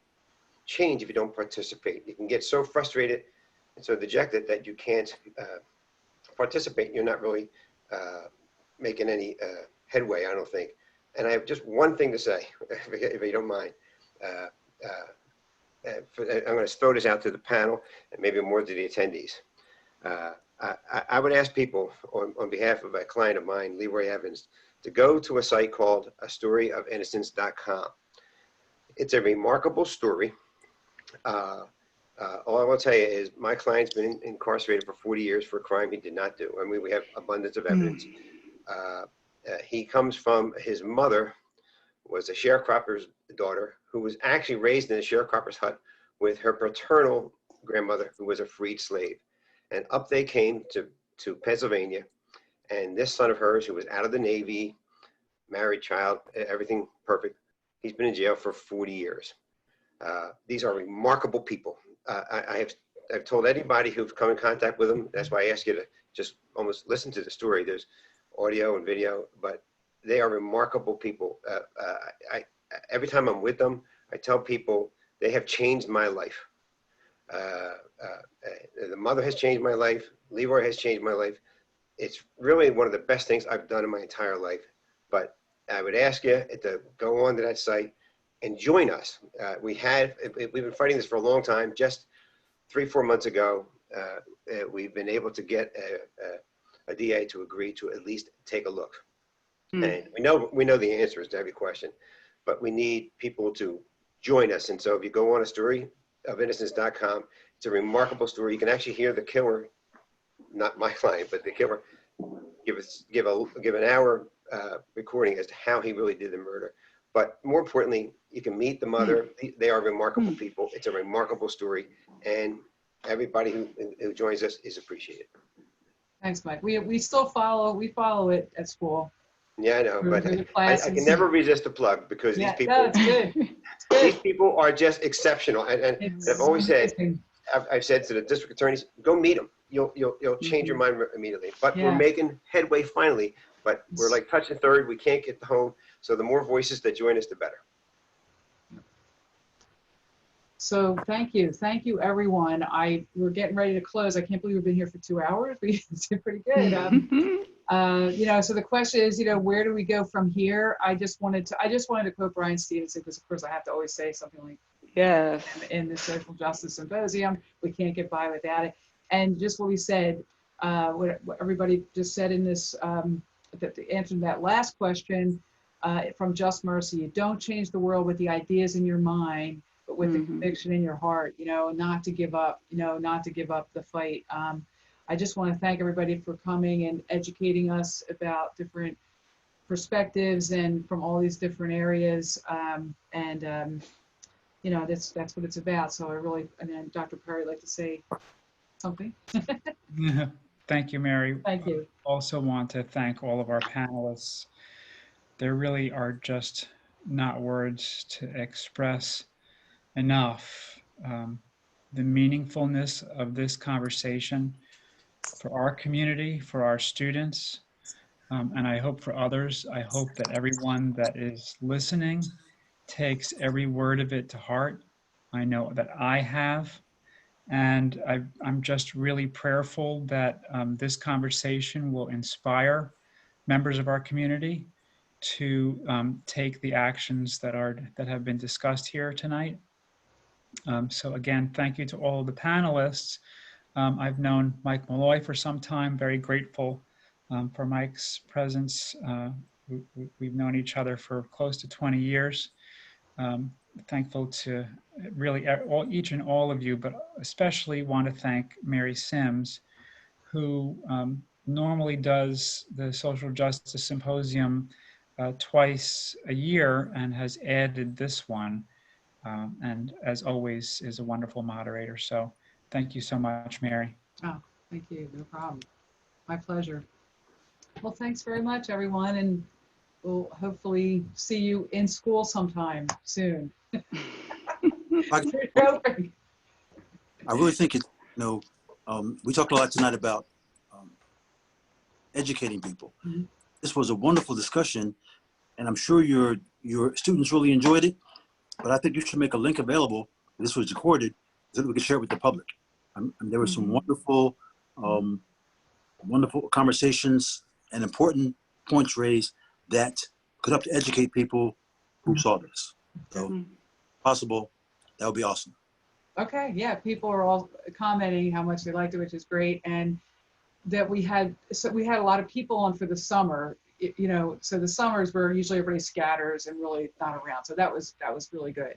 change if you don't participate. You can get so frustrated and so dejected that you can't participate. You're not really making any headway, I don't think. And I have just one thing to say, if you don't mind. I'm going to throw this out to the panel and maybe more to the attendees. I would ask people on behalf of a client of mine, Leroy Evans, to go to a site called astoryofInnocence.com. It's a remarkable story. All I will tell you is my client's been incarcerated for 40 years for a crime he did not do. I mean, we have abundance of evidence. He comes from, his mother was a sharecropper's daughter who was actually raised in a sharecropper's hut with her paternal grandmother, who was a freed slave. And up they came to Pennsylvania. And this son of hers, who was out of the Navy, married child, everything perfect, he's been in jail for 40 years. These are remarkable people. I've told anybody who's come in contact with them, that's why I ask you to just almost listen to the story. There's audio and video, but they are remarkable people. Every time I'm with them, I tell people they have changed my life. The mother has changed my life. Leroy has changed my life. It's really one of the best things I've done in my entire life. But I would ask you to go on to that site and join us. We've been fighting this for a long time. Just 3-4 months ago, we've been able to get a DA to agree to at least take a look. And we know the answers to every question, but we need people to join us. And so if you go on a storyofinnocence.com, it's a remarkable story. You can actually hear the killer, not my client, but the killer give an hour recording as to how he really did the murder. But more importantly, you can meet the mother. They are remarkable people. It's a remarkable story, and everybody who joins us is appreciated. Thanks, Mike. We still follow it at school. Yeah, I know, but I can never resist a plug because these people, no, it's good. It's good. these people are just exceptional. And I've always said, I've said to the district attorneys, go meet them. You'll change your mind immediately. But we're making headway finally. But we're like touching third. We can't get home. So the more voices that join us, the better. So thank you, everyone. We're getting ready to close. I can't believe we've been here for 2 hours. We did pretty good. So the question is, where do we go from here? I just wanted to quote Brian Stevenson, because of course I have to always say something like, yes, in the Social Justice Symposium, we can't get by without it. And just what we said, what everybody just said in this, the answer to that last question from Just Mercy, you don't change the world with the ideas in your mind, but with the conviction in your heart, not to give up, not to give up the fight. I just want to thank everybody for coming and educating us about different perspectives and from all these different areas. That's what it's about. So and then Dr. Perry would like to say something. Thank you, Mary. Thank you. I also want to thank all of our panelists. There really are just not words to express enough the meaningfulness of this conversation for our community, for our students, and I hope for others. I hope that everyone that is listening takes every word of it to heart. I know that I have, and I'm just really prayerful that this conversation will inspire members of our community to take the actions that have been discussed here tonight. So again, thank you to all of the panelists. I've known Mike Malloy for some time, very grateful for Mike's presence. We've known each other for close to 20 years. Thankful to really each and all of you, but especially want to thank Mary Sims, who normally does the Social Justice Symposium twice a year and has added this one. And as always, is a wonderful moderator. So thank you so much, Mary. Oh, thank you. No problem. My pleasure. Well, thanks very much, everyone. And we'll hopefully see you in school sometime soon. I really think it's, we talked a lot tonight about educating people. This was a wonderful discussion, and I'm sure your students really enjoyed it. But I think you should make a link available. This was recorded so that we can share it with the public. There were some wonderful, wonderful conversations and important points raised that could help to educate people who saw this. So, possible, that would be awesome. Okay, yeah, people are all commenting how much they liked it, which is great, and that we had a lot of people on for the summer. you know, so the summers where usually everybody scatters and really not around. So that was really good.